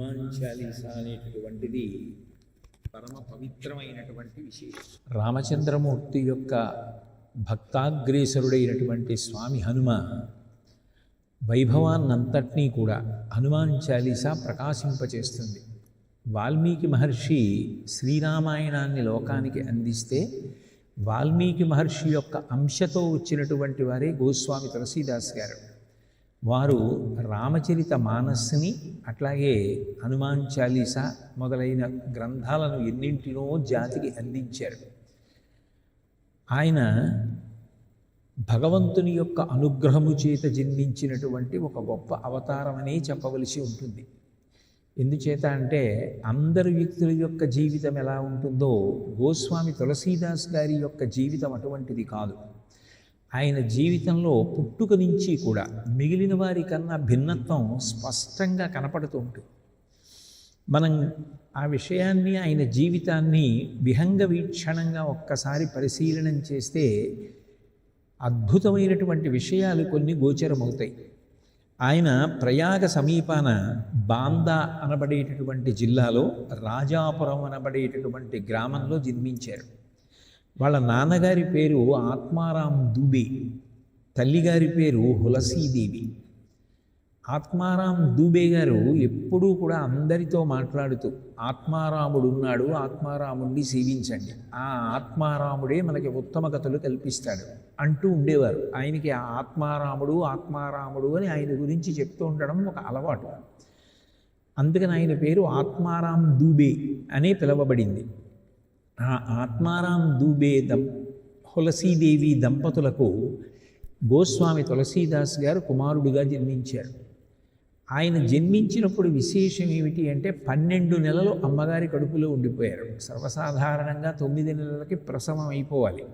హనుమాన్ చాలీసా అనేటటువంటిది పరమ పవిత్రమైనటువంటి విశేషం. రామచంద్రమూర్తి యొక్క భక్తాగ్రేసరుడైనటువంటి స్వామి హనుమ వైభవాన్నంతటినీ కూడా హనుమాన్ చాలీసా ప్రకాశింపచేస్తుంది. వాల్మీకి మహర్షి శ్రీరామాయణాన్ని లోకానికి అందిస్తే వాల్మీకి మహర్షి యొక్క అంశతో వచ్చినటువంటి వారే గోస్వామి తులసీదాస్ గారు. వారు రామచరిత మానస్ని అట్లాగే హనుమాన్ చాలీసా మొదలైన గ్రంథాలను ఎన్నింటినో జాతికి అందించారు. ఆయన భగవంతుని యొక్క అనుగ్రహము చేత జన్మించినటువంటి ఒక గొప్ప అవతారమనే చెప్పవలసి ఉంటుంది. ఎందుచేత అంటే అందరి వ్యక్తుల యొక్క జీవితం ఎలా ఉంటుందో గోస్వామి తులసీదాస్ గారి యొక్క జీవితం అటువంటిది కాదు. ఆయన జీవితంలో పుట్టుక నుంచి కూడా మిగిలిన వారి కన్నా భిన్నత్వం స్పష్టంగా కనపడుతూ ఉంటుంది. మనం ఆ విషయాన్ని, ఆయన జీవితాన్ని విహంగ వీక్షణంగా ఒక్కసారి పరిశీలనం చేస్తే అద్భుతమైనటువంటి విషయాలు కొన్ని గోచరమవుతాయి. ఆయన ప్రయాగ సమీపాన బాందా అనబడేటటువంటి జిల్లాలో రాజాపురం అనబడేటటువంటి గ్రామంలో జన్మించారు. వాళ్ళ నాన్నగారి పేరు ఆత్మారాం దూబే, తల్లిగారి పేరు హులసీదేవి. ఆత్మారాం దూబే గారు ఎప్పుడూ కూడా అందరితో మాట్లాడుతూ ఆత్మారాముడు ఉన్నాడు, ఆత్మారాముడిని సేవించండి, ఆ ఆత్మారాముడే మనకి ఉత్తమ గతులు కల్పిస్తాడు అంటూ ఉండేవారు. ఆయనకి ఆ ఆత్మారాముడు ఆత్మారాముడు అని ఆయన గురించి చెప్తూ ఉండడం ఒక అలవాటు. అందుకని ఆయన పేరు ఆత్మారాం దూబే అనే పిలవబడింది. ఆ ఆత్మారాం దూబే హులసీదేవి దంపతులకు గోస్వామి తులసీదాస్ గారు కుమారుడిగా జన్మించారు. ఆయన జన్మించినప్పుడు విశేషం ఏమిటి అంటే 12 నెలలు అమ్మగారి కడుపులో ఉండిపోయారు. సర్వసాధారణంగా 9 నెలలకి ప్రసవం అయిపోవాలి.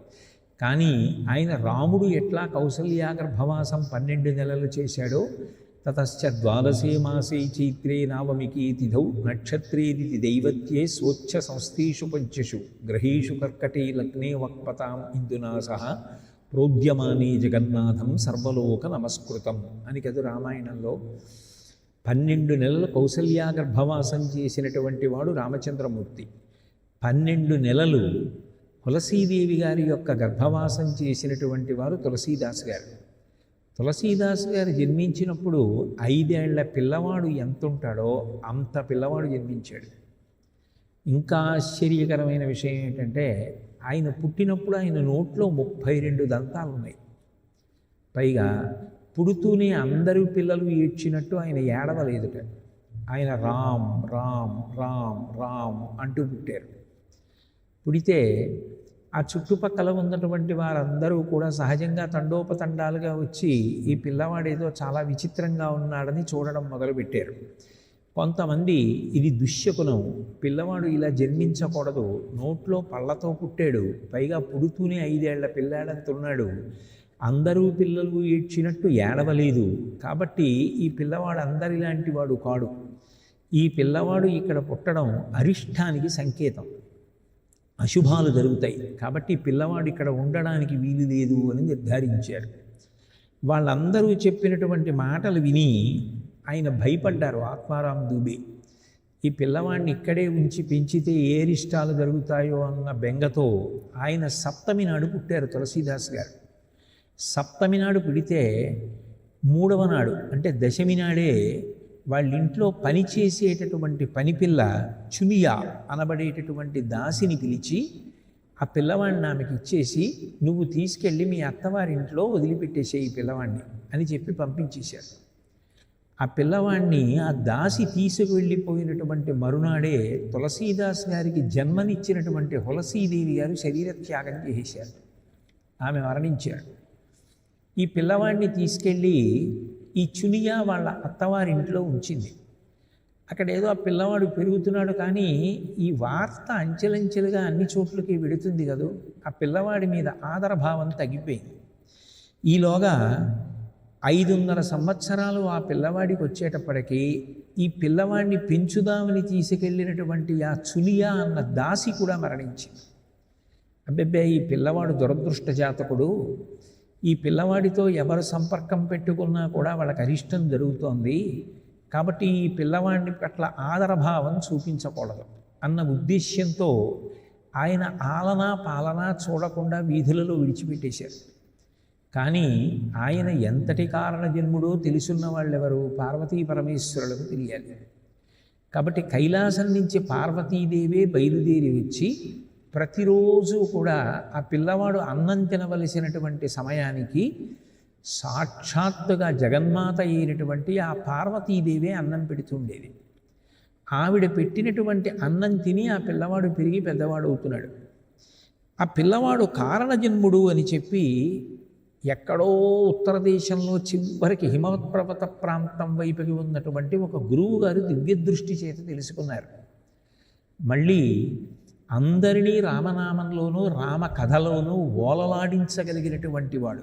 కానీ ఆయన రాముడు ఎట్లా కౌసల్యా గర్భవాసం 12 నెలలు చేశాడో తతశ్చ ద్వాదశే మాసే చైత్రే నవమికి తిథౌ నక్షత్రేది దైవత్యే స్వచ్ఛ సంస్థీషు పంచషు గ్రహీషు కర్కటే లగ్నే వక్పతాం ఇందునా సహ ప్రోద్యమానే జగన్నాథం సర్వలోక నమస్కృతం అని కదా రామాయణంలో. 12 నెలలు కౌసల్యా గర్భవాసం చేసినటువంటి వాడు రామచంద్రమూర్తి. 12 నెలలు తులసీదేవి గారి యొక్క గర్భవాసం చేసినటువంటి వారు తులసీదాస్ గారు. తులసీదాస్ గారు జన్మించినప్పుడు 5 ఏళ్ల పిల్లవాడు ఎంత ఉంటాడో అంత పిల్లవాడు జన్మించాడు. ఇంకా ఆశ్చర్యకరమైన విషయం ఏంటంటే ఆయన పుట్టినప్పుడు ఆయన నోట్లో 32 దంతాలు ఉన్నాయి. పైగా పుడుతూనే అందరూ పిల్లలు ఏడ్చినట్టు ఆయన ఏడవలేదుట. ఆయన రామ్ రామ్ రామ్ రామ్ అంటూ పుట్టారు. పుడితే ఆ చుట్టుపక్కల ఉన్నటువంటి వారందరూ కూడా సహజంగా తండోపతండాలుగా వచ్చి ఈ పిల్లవాడేదో చాలా విచిత్రంగా ఉన్నాడని చూడడం మొదలుపెట్టారు. కొంతమంది ఇది దుశ్శకునం, పిల్లవాడు ఇలా జన్మించకూడదు, నోట్లో పళ్ళతో పుట్టాడు, పైగా పుడుతూనే 5 ఏళ్ల పిల్లాడంతున్నాడు, అందరూ పిల్లలు ఏడ్చినట్టు ఏడవలేదు, కాబట్టి ఈ పిల్లవాడు అందరిలాంటి వాడు కాడు, ఈ పిల్లవాడు ఇక్కడ పుట్టడం అరిష్టానికి సంకేతం, అశుభాలు జరుగుతాయి, కాబట్టి పిల్లవాడు ఇక్కడ ఉండడానికి వీలు లేదు అని నిర్ధారించారు. వాళ్ళందరూ చెప్పినటువంటి మాటలు విని ఆయన భయపడ్డారు. ఆత్మారాం దూబే ఈ పిల్లవాడిని ఇక్కడే ఉంచి పెంచితే ఏ అరిష్టాలు జరుగుతాయో అన్న బెంగతో ఆయన 7వ నాడు పుట్టారు తులసీదాస్ గారు. 7వ నాడు పుడితే 3వ నాడు అంటే దశమి నాడే వాళ్ళ ఇంట్లో పనిచేసేటటువంటి పనిపిల్ల చునియా అనబడేటటువంటి దాసిని పిలిచి ఆ పిల్లవాడిని ఆమెకి ఇచ్చేసి నువ్వు తీసుకెళ్ళి మీ అత్తవారింట్లో వదిలిపెట్టేసే ఈ పిల్లవాడిని అని చెప్పి పంపించేశారు. ఆ పిల్లవాడిని ఆ దాసి తీసుకువెళ్ళిపోయినటువంటి మరునాడే తులసీదాస్ గారికి జన్మనిచ్చినటువంటి హులసీదేవి గారు శరీరత్యాగం చేసేశారు. ఆమె మరణించారు. ఈ పిల్లవాడిని తీసుకెళ్ళి ఈ చునియా వాళ్ళ అత్తవారింట్లో ఉంచింది. అక్కడ ఏదో ఆ పిల్లవాడు పెరుగుతున్నాడు, కానీ ఈ వార్త అంచెలంచెలుగా అన్ని చోట్లకి వెడుతుంది కదూ, ఆ పిల్లవాడి మీద ఆదరభావం తగ్గిపోయింది. ఈలోగా 5.5 సంవత్సరాలు ఆ పిల్లవాడికి వచ్చేటప్పటికీ ఈ పిల్లవాడిని పెంచుదామని తీసుకెళ్ళినటువంటి ఆ చునియా అన్న దాసి కూడా మరణించింది. అబ్బెబ్బే ఈ పిల్లవాడు దురదృష్ట జాతకుడు, ఈ పిల్లవాడితో ఎవరు సంపర్కం పెట్టుకున్నా కూడా వాళ్ళకి అరిష్టం జరుగుతోంది, కాబట్టి ఈ పిల్లవాడిని పట్ల ఆదరభావం చూపించకూడదు అన్న ఉద్దేశ్యంతో ఆయన ఆలన పాలన చూడకుండా వీధులలో విడిచిపెట్టేశారు. కానీ ఆయన ఎంతటి కారణజన్ముడో తెలుసున్న వాళ్ళెవరు? పార్వతీ పరమేశ్వరులకు తెలియాలి. కాబట్టి కైలాసం నుంచి పార్వతీదేవే బయలుదేరి వచ్చి ప్రతిరోజు కూడా ఆ పిల్లవాడు అన్నం తినవలసినటువంటి సమయానికి సాక్షాత్తుగా జగన్మాత అయినటువంటి ఆ పార్వతీదేవే అన్నం పెడుతుండేది. ఆవిడ పెట్టినటువంటి అన్నం తిని ఆ పిల్లవాడు పెరిగి పెద్దవాడు అవుతున్నాడు. ఆ పిల్లవాడు కారణజన్ముడు అని చెప్పి ఎక్కడో ఉత్తర దేశంలో చివరికి హిమవత్పర్వత ప్రాంతం వైపుకి ఉన్నటువంటి ఒక గురువు గారు దివ్యదృష్టి చేత తెలుసుకున్నారు. మళ్ళీ అందరినీ రామనామంలోనూ రామ కథలోనూ ఓలలాడించగలిగినటువంటి వాడు,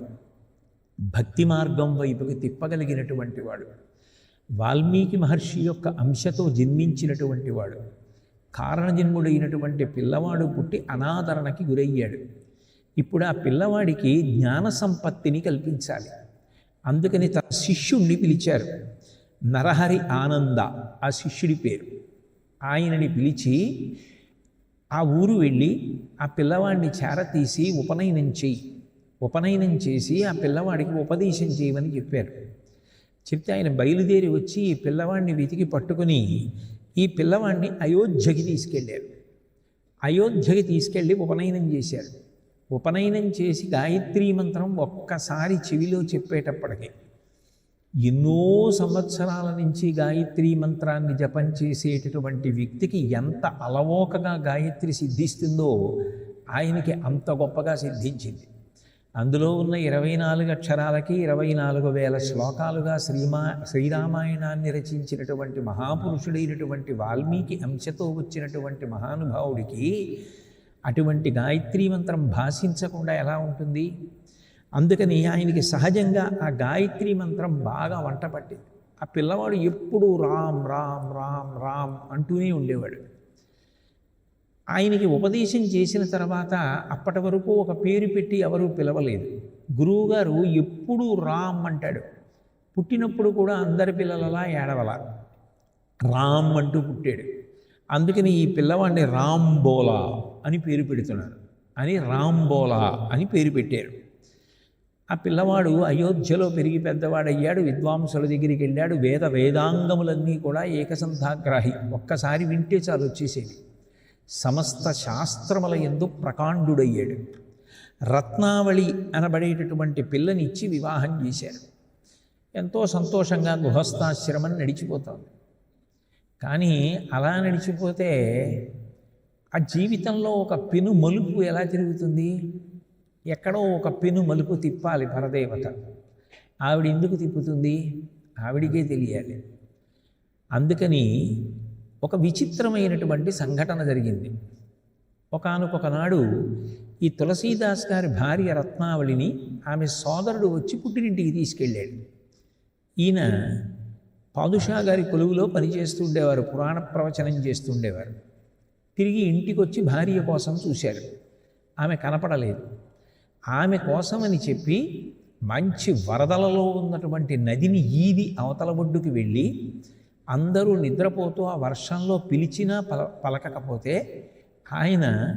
భక్తి మార్గం వైపుకి తిప్పగలిగినటువంటి వాడు, వాల్మీకి మహర్షి యొక్క అంశతో జన్మించినటువంటి వాడు, కారణజన్ముడైనటువంటి పిల్లవాడు పుట్టి అనాదరణకి గురయ్యాడు. ఇప్పుడు ఆ పిల్లవాడికి జ్ఞాన సంపత్తిని కల్పించాలి. అందుకని తన శిష్యుణ్ణి పిలిచారు. నరహరి ఆనంద ఆ శిష్యుడి పేరు. ఆయనని పిలిచి ఆ ఊరు వెళ్ళి ఆ పిల్లవాడిని చేరతీసి ఉపనయనం చేసి ఆ పిల్లవాడికి ఉపదేశం చేయమని చెప్పారు. చెప్తే ఆయన బయలుదేరి వచ్చి ఈ పిల్లవాడిని వెతికి పట్టుకుని ఈ పిల్లవాడిని అయోధ్యకి తీసుకెళ్ళారు. అయోధ్యకి తీసుకెళ్ళి ఉపనయనం చేశారు. ఉపనయనం చేసి గాయత్రీ మంత్రం ఒక్కసారి చెవిలో చెప్పేటప్పటికి ఎన్నో సంవత్సరాల నుంచి గాయత్రీ మంత్రాన్ని జపం చేసేటటువంటి వ్యక్తికి ఎంత అలవోకగా గాయత్రి సిద్ధిస్తుందో ఆయనకి అంత గొప్పగా సిద్ధించింది. అందులో ఉన్న 24 అక్షరాలకి 24,000 శ్లోకాలుగా శ్రీరామాయణాన్ని రచించినటువంటి మహాపురుషుడైనటువంటి వాల్మీకి అంశతో వచ్చినటువంటి మహానుభావుడికి అటువంటి గాయత్రీ మంత్రం భాషించకుండా ఎలా ఉంటుంది? అందుకని ఆయనకి సహజంగా ఆ గాయత్రీ మంత్రం బాగా వంట పట్టింది. ఆ పిల్లవాడు ఎప్పుడూ రామ్ రామ్ రామ్ రామ్ అంటూనే ఉండేవాడు. ఆయనకి ఉపదేశం చేసిన తర్వాత అప్పటి వరకు ఒక పేరు పెట్టి ఎవరూ పిలవలేదు. గురువుగారు ఎప్పుడూ రామ్ అంటాడు. పుట్టినప్పుడు కూడా అందరి పిల్లలలా ఏడవలా రామ్ అంటూ పుట్టాడు. అందుకని ఈ పిల్లవాడిని రాంబోలా అని పేరు పెడుతున్నారు. అని రాంబోలా అని పేరు పెట్టారు. ఆ పిల్లవాడు అయోధ్యలో పెరిగి పెద్దవాడయ్యాడు. విద్వాంసుల దగ్గరికి వెళ్ళాడు. వేదాంగములన్నీ కూడా ఏకసంధాగ్రాహి, ఒక్కసారి వింటే చాలు వచ్చేసేది. సమస్త శాస్త్రముల యందు ప్రకాండుడయ్యాడు. రత్నావళి అనబడేటటువంటి పిల్లనిచ్చి వివాహం చేశారు. ఎంతో సంతోషంగా గృహస్థాశ్రమం నడిచిపోతుంది. కానీ అలా నడిచిపోతే ఆ జీవితంలో ఒక పెను మలుపు ఎలా తిరుగుతుంది? ఎక్కడో ఒక పెను మలుపు తిప్పాలి పరదేవత. ఆవిడ ఎందుకు తిప్పుతుంది? ఆవిడికే తెలియాలి. అందుకని ఒక విచిత్రమైనటువంటి సంఘటన జరిగింది. ఒకానొక నాడు ఈ తులసీదాస్ గారి భార్య రత్నావళిని ఆమె సోదరుడు వచ్చి పుట్టినింటికి తీసుకెళ్ళాడు. ఈయన పాదుషా గారి కొలువులో పనిచేస్తుండేవారు, పురాణ ప్రవచనం చేస్తుండేవారు. తిరిగి ఇంటికి వచ్చి భార్య కోసం చూశాడు. ఆమె కనపడలేదు. ఆమె కోసమని చెప్పి మంచి వరదలలో ఉన్నటువంటి నదిని ఈది అవతల ఒడ్డుకి వెళ్ళి అందరూ నిద్రపోతూ ఆ వర్షంలో పిలిచినా పలకకపోతే ఆయన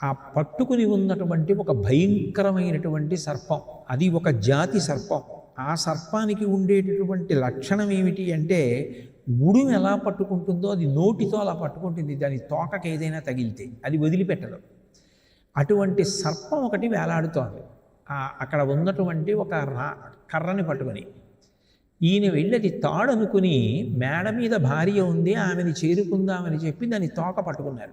ఆ పట్టుకుని ఉన్నటువంటి ఒక భయంకరమైనటువంటి సర్పం, అది ఒక జాతి సర్పం. ఆ సర్పానికి ఉండేటటువంటి లక్షణం ఏమిటి అంటే ఉడుము ఎలా పట్టుకుంటుందో అది నోటితో అలా పట్టుకుంటుంది. దాని తోకకి ఏదైనా తగిలితే అది వదిలిపెట్టదు. అటువంటి సర్పం ఒకటి వేలాడుతోంది అక్కడ ఉన్నటువంటి ఒక కర్రని పట్టుకొని. ఈయన వెళ్ళి అది తాడనుకుని మేడ మీద భార్య ఉంది ఆమెని చేరుకుందామని చెప్పి దాని తోక పట్టుకున్నారు.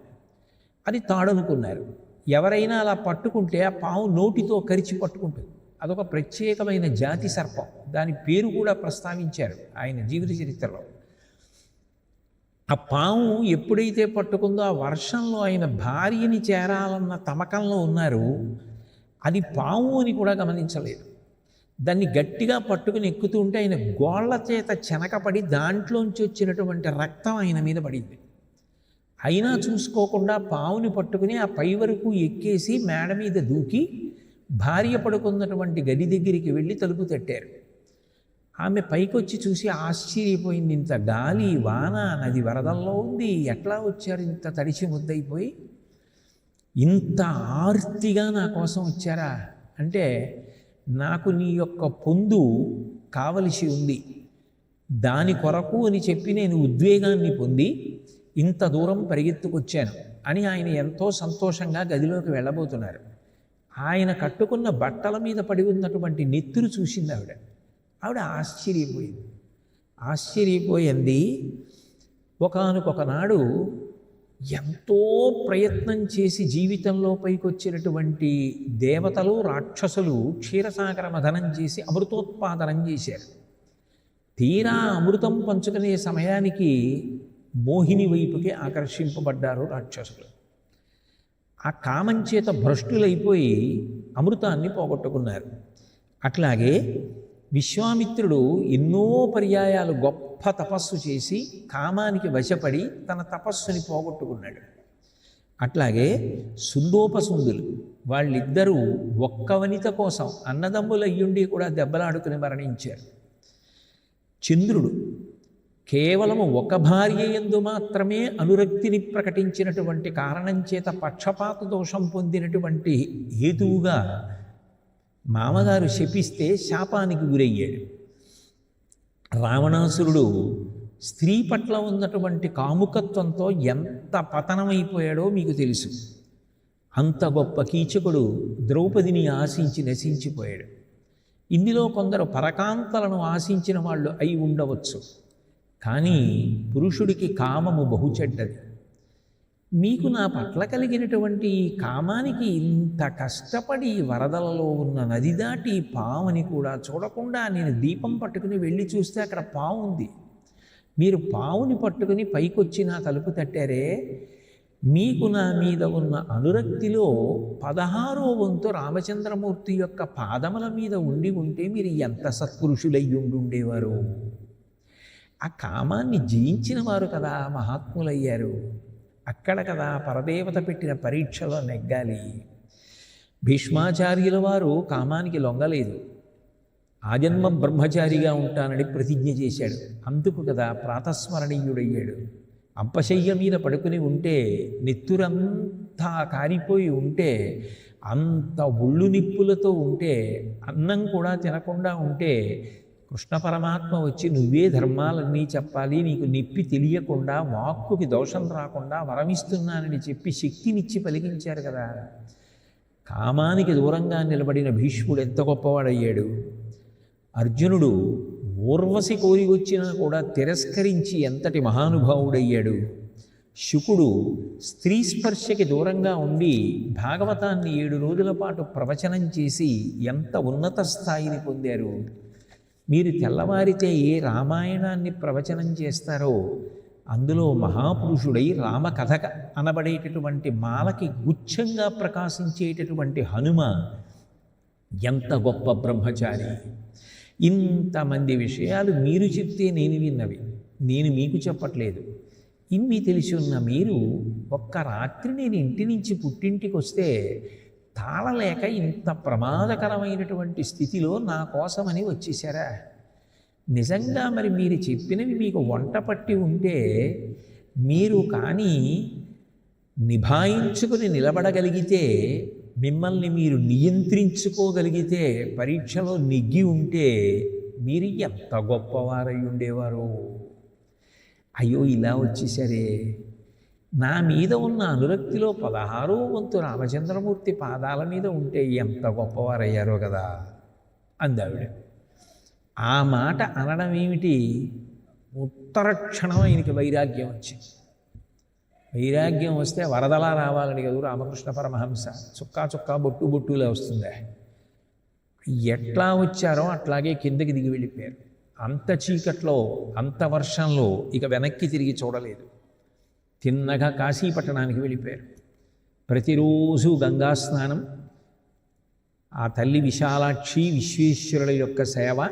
అది తాడనుకున్నారు. ఎవరైనా అలా పట్టుకుంటే ఆ పాము నోటితో కరిచి పట్టుకుంటుంది. అదొక ప్రత్యేకమైన జాతి సర్పం. దాని పేరు కూడా ప్రస్తావించారు ఆయన జీవిత చరిత్రలో. ఆ పాము ఎప్పుడైతే పట్టుకుందో ఆ వర్షంలో ఆయన భార్యని చేరాలన్న తమకంలో ఉన్నారు. అది పాము అని కూడా గమనించలేదు. దాన్ని గట్టిగా పట్టుకుని ఎక్కుతూ ఉంటే ఆయన గోళ్ల చేత చెనకపడి దాంట్లోంచి వచ్చినటువంటి రక్తం ఆయన మీద పడింది. అయినా చూసుకోకుండా పావుని పట్టుకుని ఆ పై వరకు ఎక్కేసి మేడ మీద దూకి భార్య పడుకున్నటువంటి గది దగ్గరికి వెళ్ళి తలుపు తట్టారు. ఆమె పైకొచ్చి చూసి ఆశ్చర్యపోయింది. ఇంత గాలి వాన, నది వరదల్లో ఉంది, ఎట్లా వచ్చారు ఇంత తడిచి ముద్దయిపోయి? ఇంత ఆర్తిగా నా కోసం వచ్చారా అంటే, నాకు నీ యొక్క పొందు కావలసి ఉంది, దాని కొరకు అని చెప్పి నేను ఉద్వేగాన్ని పొంది ఇంత దూరం పరిగెత్తుకొచ్చాను అని ఆయన ఎంతో సంతోషంగా గదిలోకి వెళ్ళబోతున్నారు. ఆయన కట్టుకున్న బట్టల మీద పడి ఉన్నటువంటి నెత్తురు చూసింది ఆవిడ. ఆవిడ ఆశ్చర్యపోయింది. ఒకానొకనాడు ఎంతో ప్రయత్నం చేసి జీవితంలో పైకొచ్చినటువంటి దేవతలు, రాక్షసులు క్షీరసాగర మథనం చేసి అమృతోత్పాదనం చేశారు. తీరా అమృతం పంచుకునే సమయానికి మోహిని వైపుకి ఆకర్షింపబడ్డారు రాక్షసులు. ఆ కామం చేత భ్రష్టులైపోయి అమృతాన్ని పోగొట్టుకున్నారు. అట్లాగే విశ్వామిత్రుడు ఎన్నో పర్యాయాలు గొప్ప తపస్సు చేసి కామానికి వశపడి తన తపస్సుని పోగొట్టుకున్నాడు. అట్లాగే సుందోపసుందులు వాళ్ళిద్దరూ ఒక్క వనిత కోసం అన్నదమ్ములు అయ్యుండి కూడా దెబ్బలాడుకుని మరణించారు. చంద్రుడు కేవలము ఒక భార్య యందు మాత్రమే అనురక్తిని ప్రకటించినటువంటి కారణం చేత పక్షపాత దోషం పొందినటువంటి హేతువుగా మామగారు శపిస్తే శాపానికి గురయ్యాడు. రావణాసురుడు స్త్రీ పట్ల ఉన్నటువంటి కాముకత్వంతో ఎంత పతనమైపోయాడో మీకు తెలుసు. అంత గొప్ప కీచకుడు ద్రౌపదిని ఆశించి నశించిపోయాడు. ఇందులో కొందరు పరకాంతలను ఆశించిన వాళ్ళు అయి ఉండవచ్చు, కానీ పురుషుడికి కామము బహుచెడ్డది. మీకు నా పట్ల కలిగినటువంటి ఈ కామానికి ఇంత కష్టపడి వరదలలో ఉన్న నది దాటి పావుని కూడా చూడకుండా నేను దీపం పట్టుకుని వెళ్ళి చూస్తే అక్కడ పావు ఉంది. మీరు పావుని పట్టుకుని పైకొచ్చి నా తలుపు తట్టారే, మీకు నా మీద ఉన్న అనురక్తిలో 16వ వంతు రామచంద్రమూర్తి యొక్క పాదముల మీద ఉంటే మీరు ఎంత సత్పురుషులయ్యి ఉండేవారు. ఆ కామాన్ని జయించిన వారు కదా మహాత్ములయ్యారు. అక్కడ కదా పరదేవత పెట్టిన పరీక్షలో నెగ్గాలి. భీష్మాచార్యుల వారు కామానికి లొంగలేదు, ఆజన్మ బ్రహ్మచారిగా ఉంటానని ప్రతిజ్ఞ చేశాడు. అందుకు కదా ప్రాతస్మరణీయుడయ్యాడు. అంపశయ్య మీద పడుకుని ఉంటే, నెత్తురంతా కారిపోయి ఉంటే, అంత ఒళ్ళు నిప్పులతో ఉంటే, అన్నం కూడా తినకుండా ఉంటే కృష్ణ పరమాత్మ వచ్చి నువ్వే ధర్మాలన్నీ చెప్పాలి, నీకు నొప్పి తెలియకుండా వాక్కుకి దోషం రాకుండా వరమిస్తున్నానని చెప్పి శక్తినిచ్చి పలికించారు కదా. కామానికి దూరంగా నిలబడిన భీష్ముడు ఎంత గొప్పవాడయ్యాడు. అర్జునుడు ఊర్వశి కోరి వచ్చినా కూడా తిరస్కరించి ఎంతటి మహానుభావుడయ్యాడు. శుకుడు స్త్రీ స్పర్శకి దూరంగా ఉండి భాగవతాన్ని 7 రోజుల పాటు ప్రవచనం చేసి ఎంత ఉన్నత స్థాయిని పొందారు. మీరు తెల్లవారితే ఏ రామాయణాన్ని ప్రవచనం చేస్తారో అందులో మహాపురుషుడై రామకథ అనబడేటటువంటి మాలకి గుచ్ఛంగా ప్రకాశించేటటువంటి హనుమ ఎంత గొప్ప బ్రహ్మచారి. ఇంతమంది విషయాలు మీరు చెప్తే నేను విన్నవి, నేను మీకు చెప్పట్లేదు. ఇన్ని తెలిసి ఉన్న మీరు ఒక్క రాత్రి నేను ఇంటి నుంచి పుట్టింటికి వస్తే తాళలేక ఇంత ప్రమాదకరమైనటువంటి స్థితిలో నా కోసమని వచ్చేసారా? నిజంగా మరి మీరు చెప్పినవి మీకు వంట పట్టి ఉంటే, మీరు కానీ నిభాయించుకుని నిలబడగలిగితే, మిమ్మల్ని మీరు నియంత్రించుకోగలిగితే, పరీక్షలో నెగ్గి ఉంటే మీరు ఎంత గొప్పవారై ఉండేవారు. అయ్యో ఇలా వచ్చేసరే, నా మీద ఉన్న అనురక్తిలో 16వ వంతు రామచంద్రమూర్తి పాదాల మీద ఉంటే ఎంత గొప్పవారయ్యారో కదా అందావిడ. ఆ మాట అనడం ఏమిటి, ఉత్తర క్షణం ఆయనకి వైరాగ్యం వచ్చింది. వైరాగ్యం వస్తే వరదలా రావాలని కదా రామకృష్ణ పరమహంస చుక్కా చుక్కా బొట్టు బొట్టులే వస్తుందే. ఎట్లా వచ్చారో అట్లాగే కిందకి దిగి వెళ్ళిపోయారు. అంత చీకట్లో, అంత వర్షంలో ఇక వెనక్కి తిరిగి చూడలేదు. తిన్నగా కాశీపట్టణానికి వెళ్ళిపోయారు. ప్రతిరోజు గంగా స్నానం, ఆ తల్లి విశాలాక్షి విశ్వేశ్వరుల యొక్క సేవ,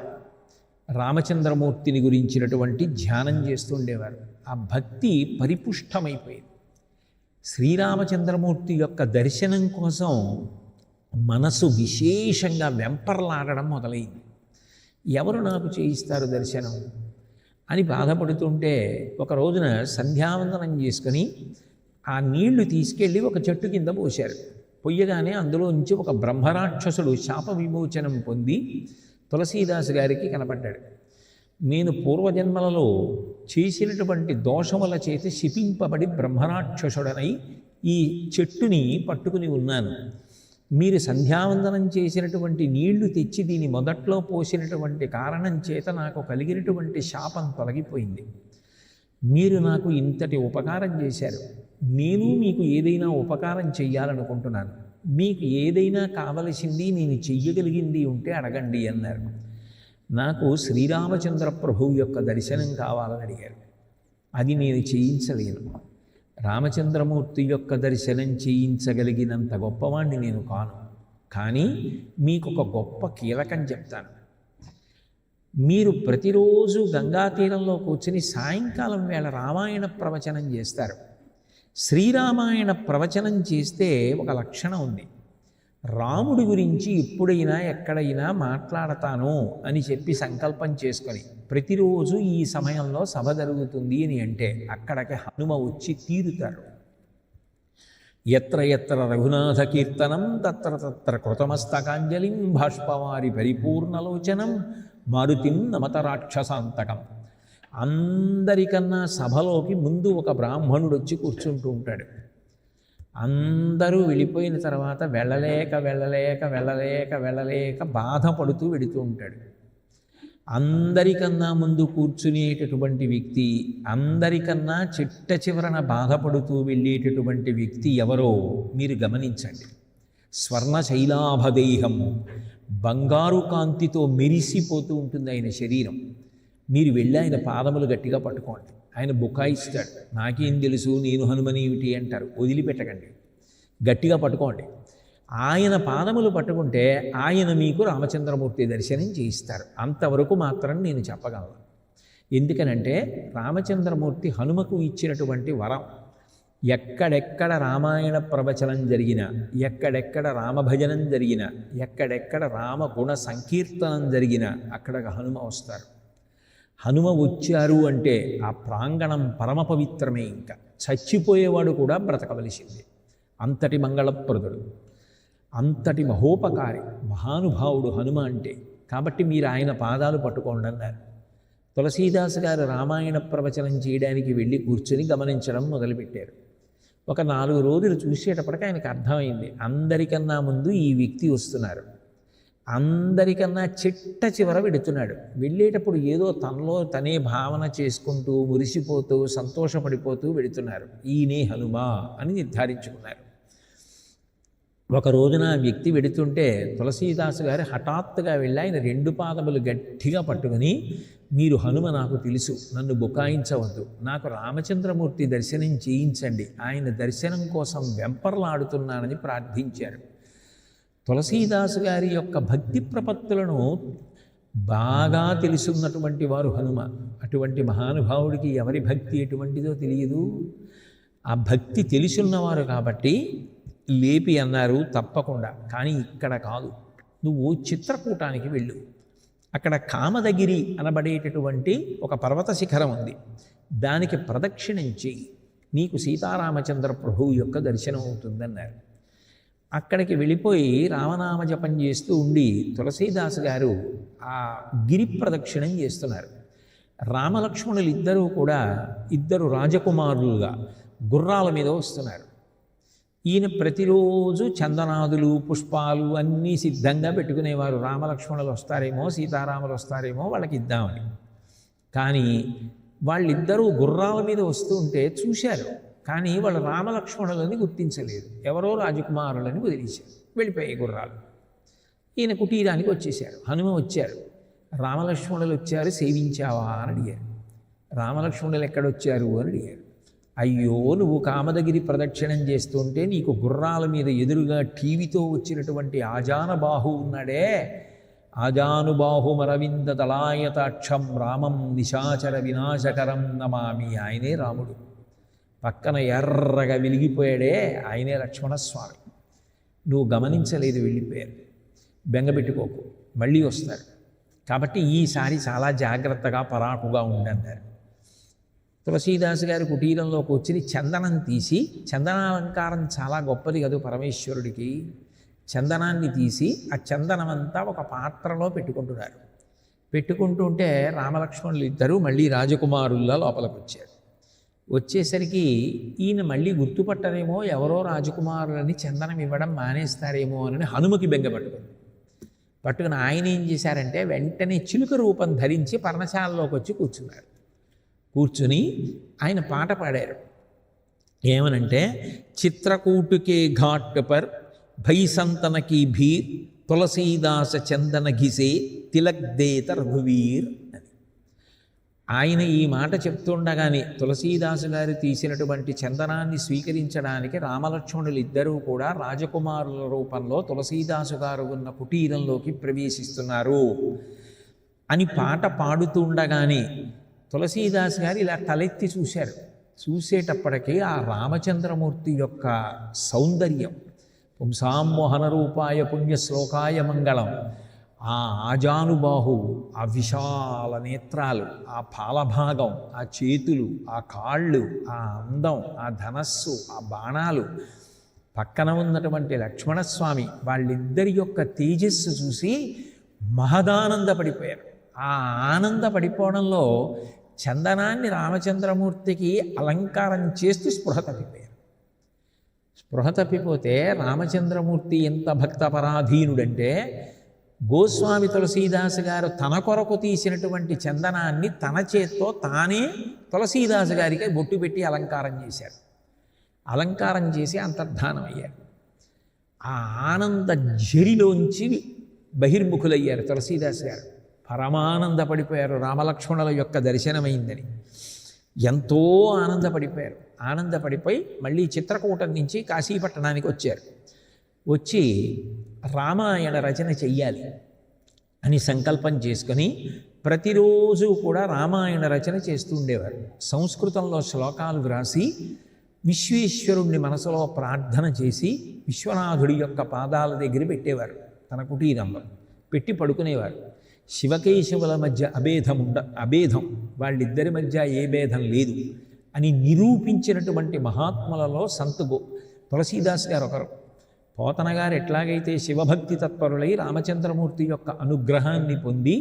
రామచంద్రమూర్తిని గురించినటువంటి ధ్యానం చేస్తుండేవారు. ఆ భక్తి పరిపుష్టమైపోయింది. శ్రీరామచంద్రమూర్తి యొక్క దర్శనం కోసం మనసు విశేషంగా వెంపర్లాడడం మొదలైంది. ఎవరు నాకు చేయిస్తారు దర్శనం అని బాధపడుతుంటే ఒక రోజున సంధ్యావందనం చేసుకుని ఆ నీళ్లు తీసుకెళ్ళి ఒక చెట్టు కింద పోశారు. పొయ్యగానే అందులో నుంచి ఒక బ్రహ్మరాక్షసుడు శాప విమోచనం పొంది తులసీదాసు గారికి కనపడ్డాడు. నేను పూర్వజన్మలలో చేసినటువంటి దోషముల చేత శిపింపబడి బ్రహ్మరాక్షసుడనై ఈ చెట్టుని పట్టుకుని ఉన్నాను. మీరు సంధ్యావందనం చేసినటువంటి నీళ్లు తెచ్చి దీని మొదట్లో పోసినటువంటి కారణం చేత నాకు కలిగినటువంటి శాపం తొలగిపోయింది. మీరు నాకు ఇంతటి ఉపకారం చేశారు. నేను మీకు ఏదైనా ఉపకారం చెయ్యాలనుకుంటున్నాను. మీకు ఏదైనా కావలసింది నేను చెయ్యగలిగింది ఉంటే అడగండి అన్నారు. నాకు శ్రీరామచంద్ర ప్రభువు యొక్క దర్శనం కావాలని అడిగారు. అది నేను చేయించలేను. రామచంద్రమూర్తి యొక్క దర్శనం చేయించగలిగినంత గొప్పవాణ్ణి నేను కాను. కానీ మీకు ఒక గొప్ప కీలకం చెప్తాను. మీరు ప్రతిరోజు గంగా తీరంలో కూర్చుని సాయంకాలం వేళ రామాయణ ప్రవచనం చేస్తారు. శ్రీరామాయణ ప్రవచనం చేస్తే ఒక లక్షణం ఉంది. రాముడి గురించి ఎప్పుడైనా ఎక్కడైనా మాట్లాడతాను అని చెప్పి సంకల్పం చేసుకొని ప్రతిరోజు ఈ సమయంలో సభ జరుగుతుంది అని అంటే అక్కడికి హనుమ వచ్చి తీరుతారు. ఎత్ర ఎత్ర రఘునాథ కీర్తనం తత్ర తత్ర కృతమస్తకాంజలిం బాష్పవారి పరిపూర్ణలోచనం మారుతిం నమత రాక్షసాంతకం. అందరికన్నా సభలోకి ముందు ఒక బ్రాహ్మణుడు వచ్చి కూర్చుంటూ ఉంటాడు. అందరూ వెళ్ళిపోయిన తర్వాత వెళ్ళలేక వెళ్ళలేక వెళ్ళలేక వెళ్ళలేక బాధపడుతూ వెడుతూ ఉంటాడు. అందరికన్నా ముందు కూర్చునేటటువంటి వ్యక్తి, అందరికన్నా చిట్ట చివరన బాధపడుతూ వెళ్ళేటటువంటి వ్యక్తి ఎవరో మీరు గమనించండి. స్వర్ణశైలాభదేహం, బంగారు కాంతితో మెరిసిపోతూ ఉంటుంది ఆయన శరీరం. మీరు వెళ్ళి ఆయన పాదములు గట్టిగా పట్టుకోండి. ఆయన బుకాయిస్తాడు. నాకేం తెలుసు, నేను హనుమనేమిటి అంటారు. వదిలిపెట్టకండి, గట్టిగా పట్టుకోండి. ఆయన పాదములు పట్టుకుంటే ఆయన మీకు రామచంద్రమూర్తి దర్శనం చేయిస్తారు. అంతవరకు మాత్రం నేను చెప్పగలను. ఎందుకనంటే రామచంద్రమూర్తి హనుమకు ఇచ్చినటువంటి వరం. ఎక్కడెక్కడ రామాయణ ప్రవచనం జరిగినా, ఎక్కడెక్కడ రామభజనం జరిగినా, ఎక్కడెక్కడ రామగుణ సంకీర్తనం జరిగినా అక్కడ హనుమ వస్తారు. హనుమ వచ్చారు అంటే ఆ ప్రాంగణం పరమ పవిత్రమే. ఇంకా చచ్చిపోయేవాడు కూడా బ్రతకవలసిందే. అంతటి మంగళప్రదుడు, అంతటి మహోపకారి, మహానుభావుడు హనుమ అంటే. కాబట్టి మీరు ఆయన పాదాలు పట్టుకోండి అన్నారు. తులసీదాసు గారు రామాయణ ప్రవచనం చేయడానికి వెళ్ళి కూర్చొని గమనించడం మొదలుపెట్టారు. ఒక 4 రోజులు చూసేటప్పటికి ఆయనకు అర్థమైంది, అందరికన్నా ముందు ఈ వ్యక్తి వస్తున్నారు. అందరికన్నా చిట్ట చివర వెడుతున్నాడు. వెళ్ళేటప్పుడు ఏదో తనలో తనే భావన చేసుకుంటూ మురిసిపోతూ సంతోషపడిపోతూ వెడుతున్నారు. ఈయనే హనుమ అని నిర్ధారించుకున్నారు. ఒక రోజున ఆ వ్యక్తి వెడుతుంటే తులసీదాసు గారు హఠాత్తుగా వెళ్ళి ఆయన 2 పాదములు గట్టిగా పట్టుకుని, మీరు హనుమ నాకు తెలుసు, నన్ను బుకాయించవద్దు, నాకు రామచంద్రమూర్తి దర్శనం చేయించండి, ఆయన దర్శనం కోసం వెంపర్లాడుతున్నానని ప్రార్థించారు. తులసీదాసు గారి యొక్క భక్తి ప్రపత్తులను బాగా తెలుసున్నటువంటి వారు హనుమ. అటువంటి మహానుభావుడికి ఎవరి భక్తి ఎటువంటిదో తెలియదు. ఆ భక్తి తెలుసున్నవారు కాబట్టి లేపి అన్నారు, తప్పకుండా, కానీ ఇక్కడ కాదు, నువ్వు చిత్రకూటానికి వెళ్ళు. అక్కడ కామదగిరి అనబడేటటువంటి ఒక పర్వత శిఖరం ఉంది. దానికి ప్రదక్షిణం చెయ్యి, నీకు సీతారామచంద్ర ప్రభువు యొక్క దర్శనం అవుతుందన్నారు. అక్కడికి వెళ్ళిపోయి రామనామ జపం చేస్తూ ఉండి తులసీదాసు గారు ఆ గిరి ప్రదక్షిణం చేస్తున్నారు. రామలక్ష్మణులు ఇద్దరూ కూడా 2 రాజకుమారులుగా గుర్రాల మీద వస్తున్నారు. ఈయన ప్రతిరోజు చందనాదులు పుష్పాలు అన్నీ సిద్ధంగా పెట్టుకునేవారు. రామలక్ష్మణులు వస్తారేమో, సీతారాములు వస్తారేమో వాళ్ళకి ఇద్దామని. కానీ వాళ్ళిద్దరూ గుర్రాల మీద వస్తూ ఉంటే చూశారు, కానీ వాళ్ళు రామలక్ష్మణులని గుర్తించలేదు. ఎవరో రాజకుమారులని వదిలేశారు, వెళ్ళిపోయాయి గుర్రాలు. ఈయన కుటీరానికి వచ్చేశారు. హనుమ వచ్చారు. రామలక్ష్మణులు వచ్చారు, సేవించావా అని అడిగారు. రామలక్ష్మణులు ఎక్కడొచ్చారు అని అడిగారు. అయ్యో, నువ్వు కామదగిరి ప్రదక్షిణం చేస్తుంటే నీకు గుర్రాల మీద ఎదురుగా టీవీతో వచ్చినటువంటి ఆజానుబాహు ఉన్నాడే, ఆజానుబాహుమరవింద దళాయతాక్షం రామం నిశాచర వినాశకరం నమామి, ఆయనే రాముడు. పక్కన ఎర్రగా వెలిగిపోయాడే, ఆయనే లక్ష్మణస్వామి. నువ్వు గమనించలేదు, వెళ్ళిపోయారు. బెంగపెట్టుకోకు, మళ్ళీ వస్తారు. కాబట్టి ఈసారి చాలా జాగ్రత్తగా పరాకుగా ఉండన్నారు. తులసీదాసు గారి కుటీరంలో కూర్చుని చందనం తీసి, చందనాలంకారం చాలా గొప్పది కదా పరమేశ్వరుడికి, చందనాన్ని తీసి ఆ చందనమంతా ఒక పాత్రలో పెట్టుకుంటున్నారు. పెట్టుకుంటుంటే రామలక్ష్మణులు ఇద్దరూ మళ్ళీ రాజకుమారుల్లా లోపలికి వచ్చారు. వచ్చేసరికి ఈయన మళ్ళీ గుర్తుపట్టరేమో, ఎవరో రాజకుమారులని చందనం ఇవ్వడం మానేస్తారేమో అని హనుమకి బెంగ పట్టుకుని ఆయన ఏం చేశారంటే వెంటనే చిలుక రూపం ధరించి పర్ణశాలలోకి వచ్చి కూర్చున్నారు. కూర్చుని ఆయన పాట పాడారు. ఏమనంటే, చిత్రకూటుకే ఘాట్ పర్ భై సంతనకి భీర్ తులసీదాస చందన ఘిసే తిలక్ దేత రఘువీర్ అని. ఆయన ఈ మాట చెప్తుండగానే తులసీదాసు గారు తీసినటువంటి చందనాన్ని స్వీకరించడానికి రామలక్ష్మణులు ఇద్దరూ కూడా రాజకుమారుల రూపంలో తులసీదాసు గారు ఉన్న కుటీరంలోకి ప్రవేశిస్తున్నారు అని పాట పాడుతుండగానే తులసీదాస్ గారు ఇలా తలెత్తి చూశారు. చూసేటప్పటికీ ఆ రామచంద్రమూర్తి యొక్క సౌందర్యం, పుంసామోహన రూపాయ పుణ్యశ్లోకాయ మంగళం, ఆ ఆజానుబాహు, ఆ విశాల నేత్రాలు, ఆ పాలభాగం, ఆ చేతులు, ఆ కాళ్ళు, ఆ అందం, ఆ ధనస్సు, ఆ బాణాలు, పక్కన ఉన్నటువంటి లక్ష్మణస్వామి, వాళ్ళిద్దరి యొక్క తేజస్సు చూసి మహదానందపడిపోయారు. ఆ ఆనందపడిపోవడంలో చందనాన్ని రామచంద్రమూర్తికి అలంకారం చేస్తూ స్పృహ తప్పిపోయారు. స్పృహ తప్పిపోతే రామచంద్రమూర్తి ఎంత భక్తపరాధీనుడంటే, గోస్వామి తులసీదాసు గారు తన కొరకు తీసినటువంటి చందనాన్ని తన చేత్తో తానే తులసీదాసు గారికి బొట్టు పెట్టి అలంకారం చేశారు. అలంకారం చేసి అంతర్ధానం అయ్యారు. ఆ ఆనంద జరిలోంచి బహిర్ముఖులయ్యారు తులసీదాసు గారు. పరమానందపడిపోయారు. రామలక్ష్మణుల యొక్క దర్శనమైందని ఎంతో ఆనందపడిపోయారు. ఆనందపడిపోయి మళ్ళీ చిత్రకూటం నుంచి కాశీపట్టణానికి వచ్చారు. వచ్చి రామాయణ రచన చెయ్యాలి అని సంకల్పం చేసుకొని ప్రతిరోజు కూడా రామాయణ రచన చేస్తూ ఉండేవారు. సంస్కృతంలో శ్లోకాలు వ్రాసి విశ్వేశ్వరుణ్ణి మనసులో ప్రార్థన చేసి విశ్వనాథుడి యొక్క పాదాల దగ్గర పెట్టేవారు. తన కుటీరంలో పెట్టి పడుకునేవారు. శివకేశవుల మధ్య అభేదం, వాళ్ళిద్దరి మధ్య ఏ భేదం లేదు అని నిరూపించినటువంటి మహాత్ములలో తులసీదాస్ గారు ఒకరు. పోతన గారు ఎట్లాగైతే శివభక్తి తత్పరులై రామచంద్రమూర్తి యొక్క అనుగ్రహాన్ని పొంది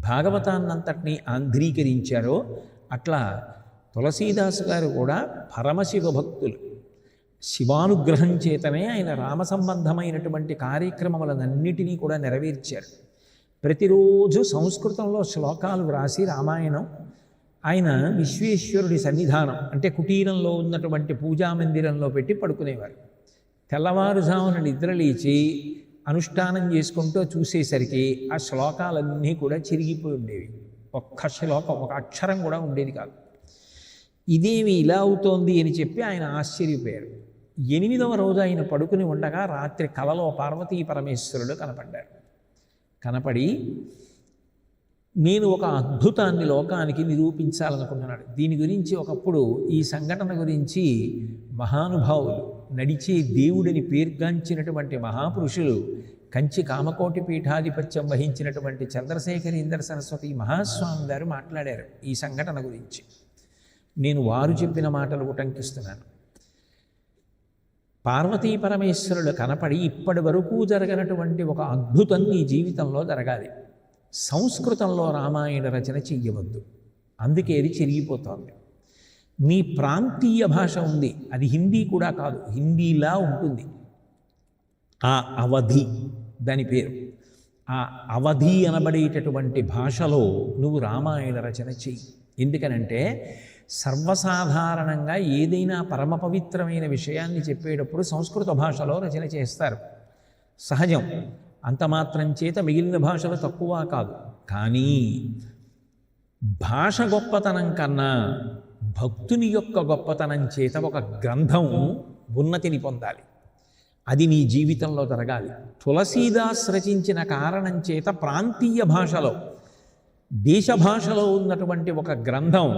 భాగవతాన్నంతటినీ ఆంధ్రీకరించారో, అట్లా తులసీదాసు గారు కూడా పరమశివ భక్తులు. శివానుగ్రహం చేతనే ఆయన రామ సంబంధమైనటువంటి కార్యక్రమములనన్నిటినీ కూడా నెరవేర్చారు. ప్రతిరోజు సంస్కృతంలో శ్లోకాలు వ్రాసి రామాయణం ఆయన విశ్వేశ్వరుడి సన్నిధానం అంటే కుటీరంలో ఉన్నటువంటి పూజామందిరంలో పెట్టి పడుకునేవారు. తెల్లవారుజామున నిద్రలేచి అనుష్ఠానం చేసుకుంటూ చూసేసరికి ఆ శ్లోకాలన్నీ కూడా చిరిగిపోయి ఉండేవి. ఒక్క శ్లోకం, ఒక అక్షరం కూడా ఉండేది కాదు. ఇదేమి ఇలా అవుతోంది అని చెప్పి ఆయన ఆశ్చర్యపోయారు. 8వ రోజు ఆయన పడుకుని ఉండగా రాత్రి కలలో పార్వతీ పరమేశ్వరుడు కనపడ్డారు. కనపడి, నేను ఒక అద్భుతాన్ని లోకానికి నిరూపించాలనుకుంటున్నాడు. దీని గురించి ఒకప్పుడు ఈ సంఘటన గురించి మహానుభావులు, నడిచే దేవుడిని పేర్గాంచినటువంటి మహాపురుషులు, కంచి కామకోటి పీఠాధిపత్యం వహించినటువంటి చంద్రశేఖరేంద్ర సరస్వతి మహాస్వామి గారు మాట్లాడారు ఈ సంఘటన గురించి. నేను వారు చెప్పిన మాటలు ఉటంకిస్తున్నాను. పార్వతీ పరమేశ్వరులు కనపడి, ఇప్పటి వరకు జరగనటువంటి ఒక అద్భుతం నీ జీవితంలో జరగాలి. సంస్కృతంలో రామాయణ రచన చెయ్యవద్దు, అందుకే అది చెరిగిపోతోంది. నీ ప్రాంతీయ భాష ఉంది, అది హిందీ కూడా కాదు, హిందీలా ఉంటుంది. ఆ అవధి దాని పేరు. ఆ అవధి అనబడేటటువంటి భాషలో నువ్వు రామాయణ రచన చెయ్యి. ఎందుకనంటే సర్వసాధారణంగా ఏదైనా పరమ పవిత్రమైన విషయాన్ని చెప్పేటప్పుడు సంస్కృత భాషలో రచన చేస్తారు, సహజం. అంత మాత్రం చేత మిగిలిన భాషలు తక్కువ కాదు. కానీ భాష గొప్పతనం కన్నా భక్తుని యొక్క గొప్పతనం చేత ఒక గ్రంథం ఉన్నతిని పొందాలి. అది నీ జీవితంలో జరగాలి. తులసీదాస్ రచించిన కారణం చేత ప్రాంతీయ భాషలో, దేశ భాషలో ఉన్నటువంటి ఒక గ్రంథం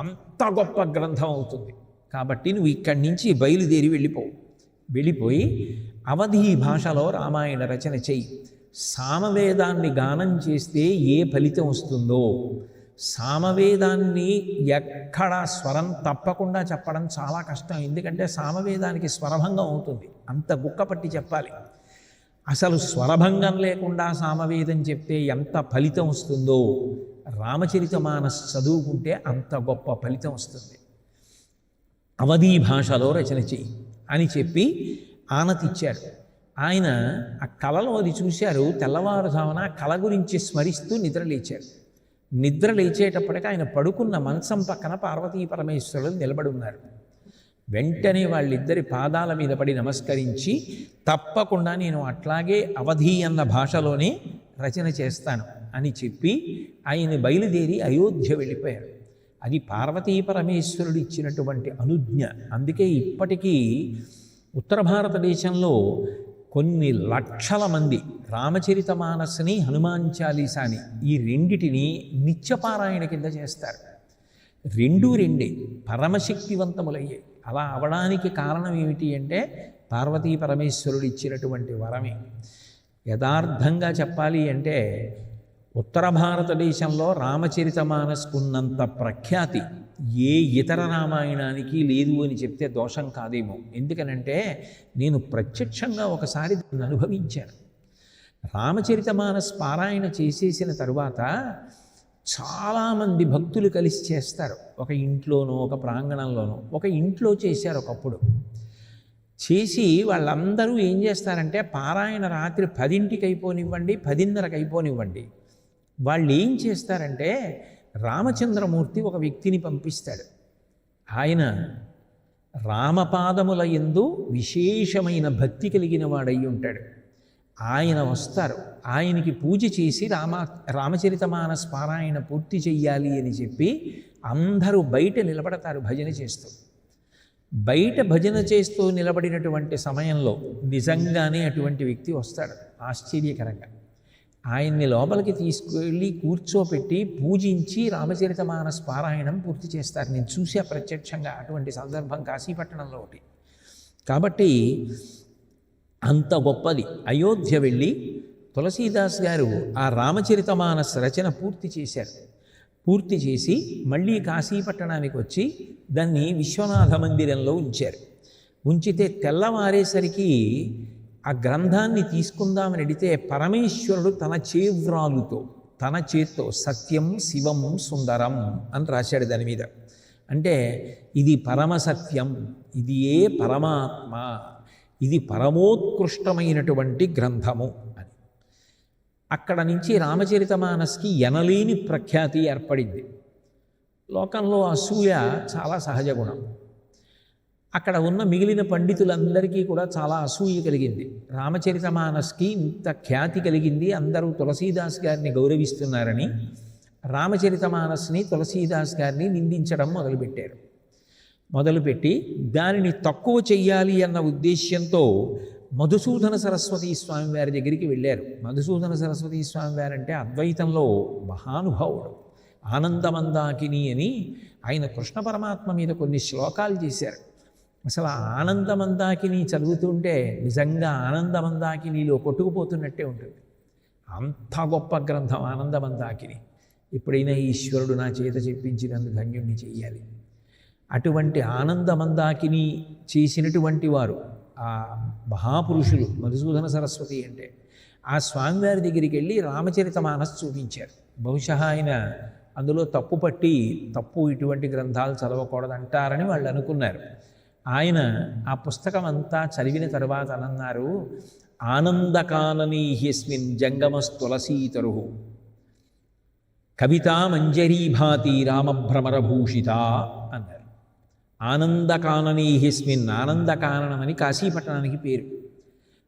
అంత గొప్ప గ్రంథం అవుతుంది. కాబట్టి నువ్వు ఇక్కడి నుంచి బయలుదేరి వెళ్ళిపోయి అవధి భాషలో రామాయణ రచన చెయ్యి. సామవేదాన్ని గానం చేస్తే ఏ ఫలితం వస్తుందో, సామవేదాన్ని ఎక్కడ స్వరం తప్పకుండా చెప్పడం చాలా కష్టం. ఎందుకంటే సామవేదానికి స్వరభంగం అవుతుంది, అంత గుక్కపట్టి చెప్పాలి. అసలు స్వరభంగం లేకుండా సామవేదం చెప్తే ఎంత ఫలితం వస్తుందో, రామచరితమానస్ చదువుకుంటే అంత గొప్ప ఫలితం వస్తుంది. అవధీ భాషలో రచన చెయ్యి అని చెప్పి ఆనతిచ్చారు. ఆయన ఆ కళలో అది చూశారు. తెల్లవారుజామున కళ గురించి స్మరిస్తూ నిద్ర లేచారు. నిద్ర లేచేటప్పటికి ఆయన పడుకున్న మంచం పక్కన పార్వతీ పరమేశ్వరులు నిలబడి ఉన్నారు. వెంటనే వాళ్ళిద్దరి పాదాల మీద పడి నమస్కరించి, తప్పకుండా నేను అట్లాగే అవధి అన్న భాషలోనే రచన చేస్తాను అని చెప్పి ఆయన బయలుదేరి అయోధ్య వెళ్ళిపోయారు. అది పార్వతీ పరమేశ్వరుడు ఇచ్చినటువంటి అనుజ్ఞ. అందుకే ఇప్పటికీ ఉత్తర భారతదేశంలో కొన్ని లక్షల మంది రామచరితమానస్ని, హనుమాన్ చాలీసాని ఈ రెండిటిని నిత్యపారాయణ కింద చేస్తారు. రెండే పరమశక్తివంతములయ్యాయి. అలా అవడానికి కారణం ఏమిటి అంటే పార్వతీ పరమేశ్వరుడు ఇచ్చినటువంటి వరమే. యథార్థంగా చెప్పాలి అంటే ఉత్తర భారతదేశంలో రామచరితమానస్కున్నంత ప్రఖ్యాతి ఏ ఇతర రామాయణానికి లేదు అని చెప్తే దోషం కాదేమో. ఎందుకనంటే నేను ప్రత్యక్షంగా ఒకసారి దాన్ని అనుభవించాను. రామచరితమానస్ పారాయణ చేసేసిన తరువాత చాలామంది భక్తులు కలిసి చేస్తారు. ఒక ఇంట్లోనో ఒక ప్రాంగణంలోనో. ఒక ఇంట్లో చేశారు ఒకప్పుడు. చేసి వాళ్ళందరూ ఏం చేస్తారంటే పారాయణ రాత్రి 10ంటికి అయిపోనివ్వండి, 10:30కి అయిపోనివ్వండి, వాళ్ళు ఏం చేస్తారంటే రామచంద్రమూర్తి ఒక వ్యక్తిని పంపిస్తాడు. ఆయన రామపాదముల యందు విశేషమైన భక్తి కలిగిన వాడై ఉంటాడు. ఆయన వస్తారు. ఆయనకి పూజ చేసి రామచరితమానస్ పారాయణ పూర్తి చెయ్యాలి అని చెప్పి అందరూ బయట నిలబడతారు భజన చేస్తూ. బయట భజన చేస్తూ నిలబడినటువంటి సమయంలో నిజంగానే అటువంటి వ్యక్తి వస్తాడు. ఆశ్చర్యకరంగా ఆయన్ని లోపలికి తీసుకువెళ్ళి కూర్చోపెట్టి పూజించి రామచరితమానస్ పారాయణం పూర్తి చేస్తారు. నేను చూసా ప్రత్యక్షంగా అటువంటి సందర్భం కాశీపట్టణంలో ఒకటి. కాబట్టి అంత గొప్పది. అయోధ్య వెళ్ళి తులసీదాస్ గారు ఆ రామచరితమానస్ రచన పూర్తి చేశారు. పూర్తి చేసి మళ్ళీ కాశీపట్టణానికి వచ్చి దాన్ని విశ్వనాథ మందిరంలో ఉంచారు. ఉంచితే తెల్లవారేసరికి ఆ గ్రంథాన్ని తీసుకుందామని అడిగితే పరమేశ్వరుడు తన చేవ్రాలుతో, తన చేత్తో సత్యం శివం సుందరం అని రాశాడు దాని మీద. అంటే ఇది పరమసత్యం, ఇది ఏ పరమాత్మ, ఇది పరమోత్కృష్టమైనటువంటి గ్రంథము అని. అక్కడ నుంచి రామచరితమానస్కి ఎనలేని ప్రఖ్యాతి ఏర్పడింది. లోకంలో అసూయ చాలా సహజ గుణం. అక్కడ ఉన్న మిగిలిన పండితులందరికీ కూడా చాలా అసూయ కలిగింది. రామచరితమానస్కి ఇంత ఖ్యాతి కలిగింది, అందరూ తులసీదాస్ గారిని గౌరవిస్తున్నారని రామచరితమానస్ని, తులసీదాస్ గారిని నిందించడం మొదలుపెట్టారు. మొదలుపెట్టి దానిని తక్కువ చెయ్యాలి అన్న ఉద్దేశ్యంతో మధుసూదన సరస్వతీ స్వామి వారి దగ్గరికి వెళ్ళారు. మధుసూదన సరస్వతీ స్వామి వారంటే అద్వైతంలో మహానుభావుడు. ఆనందమందాకిని అని ఆయన కృష్ణ పరమాత్మ మీద కొన్ని శ్లోకాలు చేశారు. అసలు ఆ ఆనందమందాకిని చదువుతుంటే నిజంగా ఆనందమందాకినిలో కొట్టుకుపోతున్నట్టే ఉంటుంది. అంత గొప్ప గ్రంథం ఆనందమందాకిని. ఎప్పుడైనా ఈశ్వరుడు నా చేత చెప్పించినందుకు ధన్యుణ్ణి చెయ్యాలి. అటువంటి ఆనందమందాకిని చేసినటువంటి వారు ఆ మహాపురుషులు మధుసూదన సరస్వతి అంటే. ఆ స్వామివారి దగ్గరికి వెళ్ళి రామచరితమానస్ చూపించారు. బహుశా ఆయన అందులో తప్పు ఇటువంటి గ్రంథాలు చదవకూడదంటారని వాళ్ళు అనుకున్నారు. ఆయన ఆ పుస్తకం అంతా చదివిన తర్వాత అన్నారు, ఆనందకాననీహ్యస్మిన్ జంగమస్తులసీతరు కవితా మంజరీభాతి రామభ్రమరభూషిత అన్నారు. ఆనందకాననీహ్యస్మిన్, ఆనందకాననమని కాశీపట్టణానికి పేరు.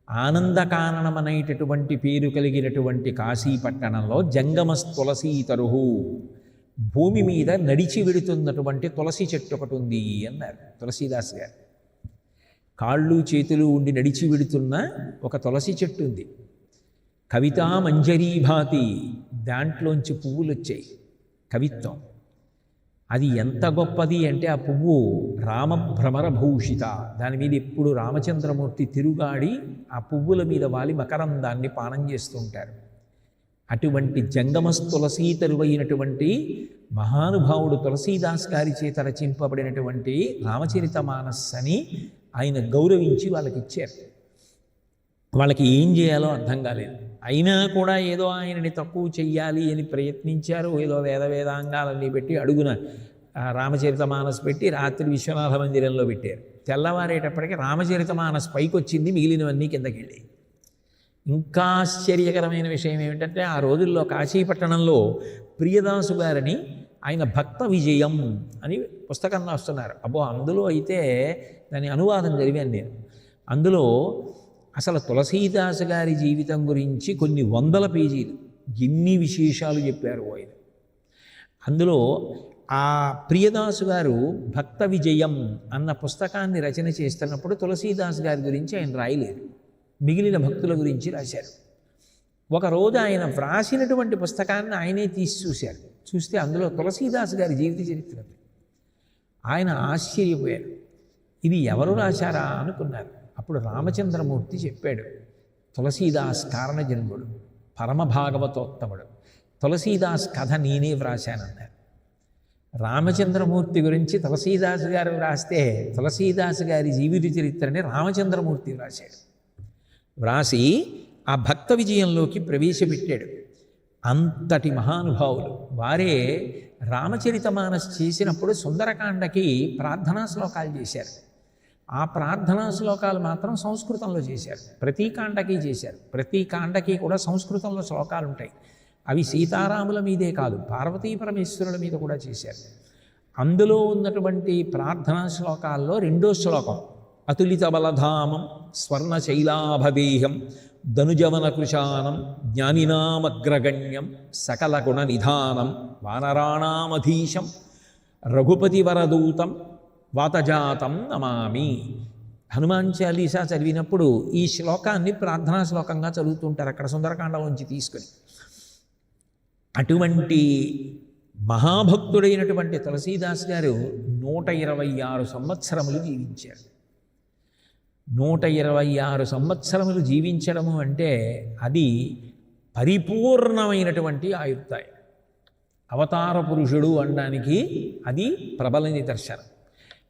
ఆనందకాననం అనేటటువంటి పేరు కలిగినటువంటి కాశీపట్టణంలో జంగమస్తులసీతరు, భూమి మీద నడిచి వెడుతున్నటువంటి తులసి చెట్టు ఒకటి ఉంది అన్నారు తులసీదాస్ గారు. కాళ్ళు చేతులు ఉండి నడిచి వెడుతున్న ఒక తులసి చెట్టు ఉంది. కవితా మంజరీభాతి, దాంట్లోంచి పువ్వులు వచ్చాయి, కవిత్వం. అది ఎంత గొప్పది అంటే ఆ పువ్వు రామభ్రమరభూషిత, దాని మీద ఎప్పుడు రామచంద్రమూర్తి తిరుగాడి ఆ పువ్వుల మీద వాలి మకరందాన్ని పానం చేస్తుంటారు. అటువంటి జంగమస్ తులసీతరువైనటువంటి మహానుభావుడు తులసీదాస్ గారి చేత రచింపబడినటువంటి రామచరితమానస్ అని ఆయన గౌరవించి వాళ్ళకి ఇచ్చారు. వాళ్ళకి ఏం చేయాలో అర్థం కాలేదు. అయినా కూడా ఏదో ఆయనని తక్కువ చెయ్యాలి అని ప్రయత్నించారు. ఏదో వేదాంగాలన్నీ పెట్టి అడుగున రామచరితమానస్ పెట్టి రాత్రి విశ్వనాథ మందిరంలో పెట్టారు. తెల్లవారేటప్పటికి రామచరితమానస్ పైకి వచ్చింది, మిగిలినవన్నీ కిందకి వెళ్ళి. ఇంకా ఆశ్చర్యకరమైన విషయం ఏమిటంటే ఆ రోజుల్లో కాశీపట్టణంలో ప్రియదాసు గారిని ఆయన భక్త విజయం అని పుస్తకం రాస్తున్నారు. అబ్బో, అందులో అయితే దాని అనువాదం చదివాను నేను. అందులో అసలు తులసీదాసు గారి జీవితం గురించి కొన్ని వందల పేజీలు, ఎన్ని విశేషాలు చెప్పారు ఆయన. అందులో ఆ ప్రియదాసు గారు భక్త విజయం అన్న పుస్తకాన్ని రచన చేస్తున్నప్పుడు తులసీదాస్ గారి గురించి ఆయన రాయలేదు, మిగిలిన భక్తుల గురించి రాశారు. ఒకరోజు ఆయన వ్రాసినటువంటి పుస్తకాన్ని ఆయనే తీసి చూశారు. చూస్తే అందులో తులసీదాస్ గారి జీవిత చరిత్ర. ఆయన ఆశ్చర్యపోయారు, ఇది ఎవరు రాశారా అనుకున్నారు. అప్పుడు రామచంద్రమూర్తి చెప్పాడు, తులసీదాస్ కారణజన్ముడు, పరమ భాగవతోత్తముడు, తులసీదాస్ కథ నేనే వ్రాశానన్నారు. రామచంద్రమూర్తి గురించి తులసీదాస్ గారు వ్రాస్తే తులసీదాస్ గారి జీవిత చరిత్రని రామచంద్రమూర్తి వ్రాశాడు. వ్రాసి ఆ భక్త విజయంలోకి ప్రవేశపెట్టాడు. అంతటి మహానుభావులు వారే రామచరితమానస్ చేసినప్పుడు సుందరకాండకి ప్రార్థనా శ్లోకాలు చేశారు. ఆ ప్రార్థనా శ్లోకాలు మాత్రం సంస్కృతంలో చేశారు. ప్రతి కాండకి చేశారు. ప్రతి కాండకి కూడా సంస్కృతంలో శ్లోకాలు ఉంటాయి. అవి సీతారాముల మీదే కాదు, పార్వతీ పరమేశ్వరుల మీద కూడా చేశారు. అందులో ఉన్నటువంటి ప్రార్థనా శ్లోకాల్లో రెండో శ్లోకం, అతులిత బలధామం స్వర్ణశైలాభదేహం ధనుజవన కృశానం జ్ఞానినామగ్రగణ్యం సకల గుణ నిధానం వానరాణామధీశం రఘుపతి వరదూతం వాతజాతం నమామి. హనుమాన్ చాలీసా చదివినప్పుడు ఈ శ్లోకాన్ని ప్రార్థనా శ్లోకంగా చదువుతుంటారు అక్కడ సుందరకాండలోంచి తీసుకొని. అటువంటి మహాభక్తుడైనటువంటి తులసీదాస్ గారు 126 సంవత్సరములు జీవించారు. 126 సంవత్సరములు జీవించడము అంటే అది పరిపూర్ణమైనటువంటి ఆయుర్దాయం. అవతార పురుషుడు అనడానికి అది ప్రబల నిదర్శనం.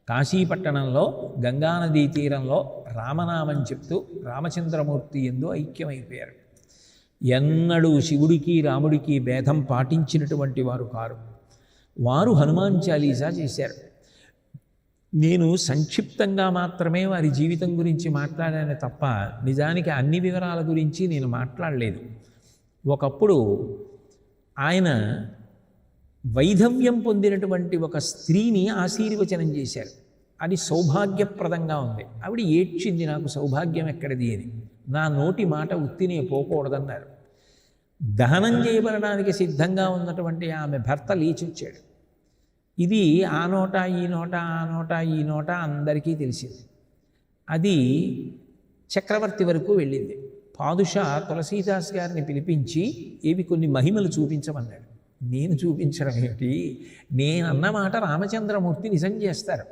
కాశీపట్టణంలో గంగానదీ తీరంలో రామనామం చెప్తూ రామచంద్రమూర్తి యందు ఐక్యమైపోయారు. ఎన్నడూ శివుడికి రాముడికి భేదం పాటించినటువంటి వారు కారు. వారు హనుమాన్ చాలీసా చేశారు. నేను సంక్షిప్తంగా మాత్రమే వారి జీవితం గురించి మాట్లాడాను తప్ప నిజానికి అన్ని వివరాల గురించి నేను మాట్లాడలేదు. ఒకప్పుడు ఆయన వైధవ్యం పొందినటువంటి ఒక స్త్రీని ఆశీర్వచనం చేశారు. అది సౌభాగ్యప్రదంగా ఉంది. ఆవిడ ఏడ్చింది, నాకు సౌభాగ్యం ఎక్కడిది అని. నా నోటి మాట ఉత్తినే పోకూడదన్నారు. దహనం చేయబడడానికి సిద్ధంగా ఉన్నటువంటి ఆమె భర్త లేచొచ్చాడు. ఇది ఆ నోట ఈ నోట ఆ నోట ఈ నోట అందరికీ తెలిసింది. అది చక్రవర్తి వరకు వెళ్ళింది. పాదుషా తులసీదాస్ గారిని పిలిపించి ఏవి కొన్ని మహిమలు చూపించమన్నాడు. నేను చూపించడం ఏమిటి, నేనన్నమాట రామచంద్రమూర్తి నిజం చేస్తారు,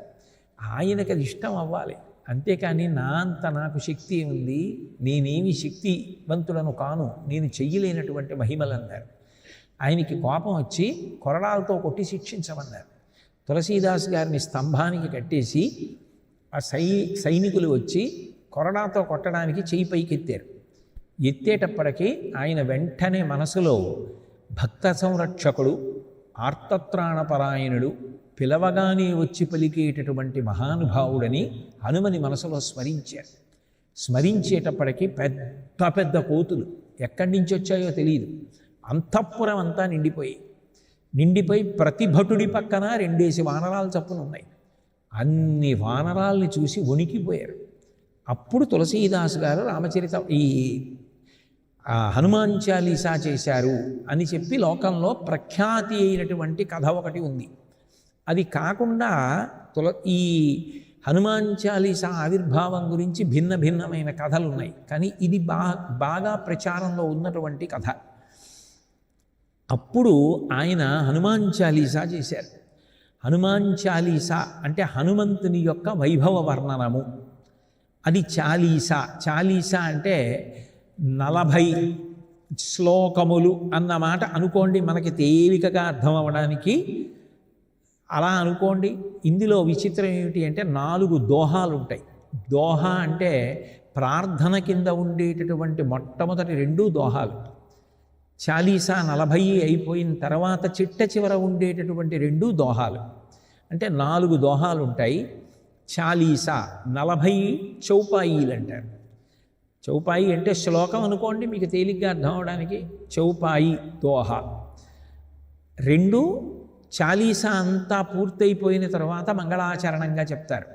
ఆయనకు అది ఇష్టం అవ్వాలి. అంతేకాని నా అంత నాకు శక్తి ఉంది, నేనేమి శక్తివంతులను కాను, నేను చెయ్యలేనటువంటి మహిమలు అన్నారు. ఆయనకి కోపం వచ్చి కొరడాలతో కొట్టి శిక్షించమన్నారు. తులసీదాస్ గారిని స్తంభానికి కట్టేసి ఆ సైనికులు వచ్చి కొరడాతో కొట్టడానికి చెయ్యి పైకెత్తారు. ఎత్తేటప్పటికీ ఆయన వెంటనే మనసులో భక్త సంరక్షకుడు, ఆర్తత్రాణపరాయణుడు, పిలవగానే వచ్చి పలికేటటువంటి మహానుభావుడని హనుమని మనసులో స్మరించారు. స్మరించేటప్పటికీ పెద్ద పెద్ద కోతులు ఎక్కడి నుంచి వచ్చాయో తెలియదు, అంతఃపురం అంతా నిండిపోయి ప్రతి భటుడి పక్కన 2 వానరాలు చప్పున ఉన్నాయి. అన్ని వానరాల్ని చూసి వణికిపోయారు. అప్పుడు తులసీదాస్ గారు ఈ హనుమాన్ చాలీసా చేశారు అని చెప్పి లోకంలో ప్రఖ్యాతి అయినటువంటి కథ ఒకటి ఉంది. అది కాకుండా ఈ హనుమాన్ చాలీసా ఆవిర్భావం గురించి భిన్న భిన్నమైన కథలు ఉన్నాయి. కానీ ఇది బాగా ప్రచారంలో ఉన్నటువంటి కథ. అప్పుడు ఆయన హనుమాన్ చాలీసా చేశారు. హనుమాన్ చాలీసా అంటే హనుమంతుని యొక్క వైభవ వర్ణనము. అది చాలీసా. చాలీసా అంటే 40 శ్లోకములు అన్నమాట అనుకోండి, మనకి తేలికగా అర్థం అవ్వడానికి అలా అనుకోండి. ఇందులో విచిత్రం ఏమిటి అంటే 4 దోహాలు ఉంటాయి. దోహ అంటే ప్రార్థన కింద ఉండేటటువంటి మొట్టమొదటి 2 దోహాలు. చాలీసా 40 అయిపోయిన తర్వాత చిట్ట చివర ఉండేటటువంటి 2 దోహాలు. అంటే 4 దోహాలు ఉంటాయి. చాలీసా 40 చౌపాయిలు అంటారు. చౌపాయి అంటే శ్లోకం అనుకోండి, మీకు తేలిగ్గా అర్థం అవడానికి. చౌపాయి దోహ 2 చాలీసా అంతా పూర్తయిపోయిన తర్వాత మంగళాచరణంగా చెప్తారు.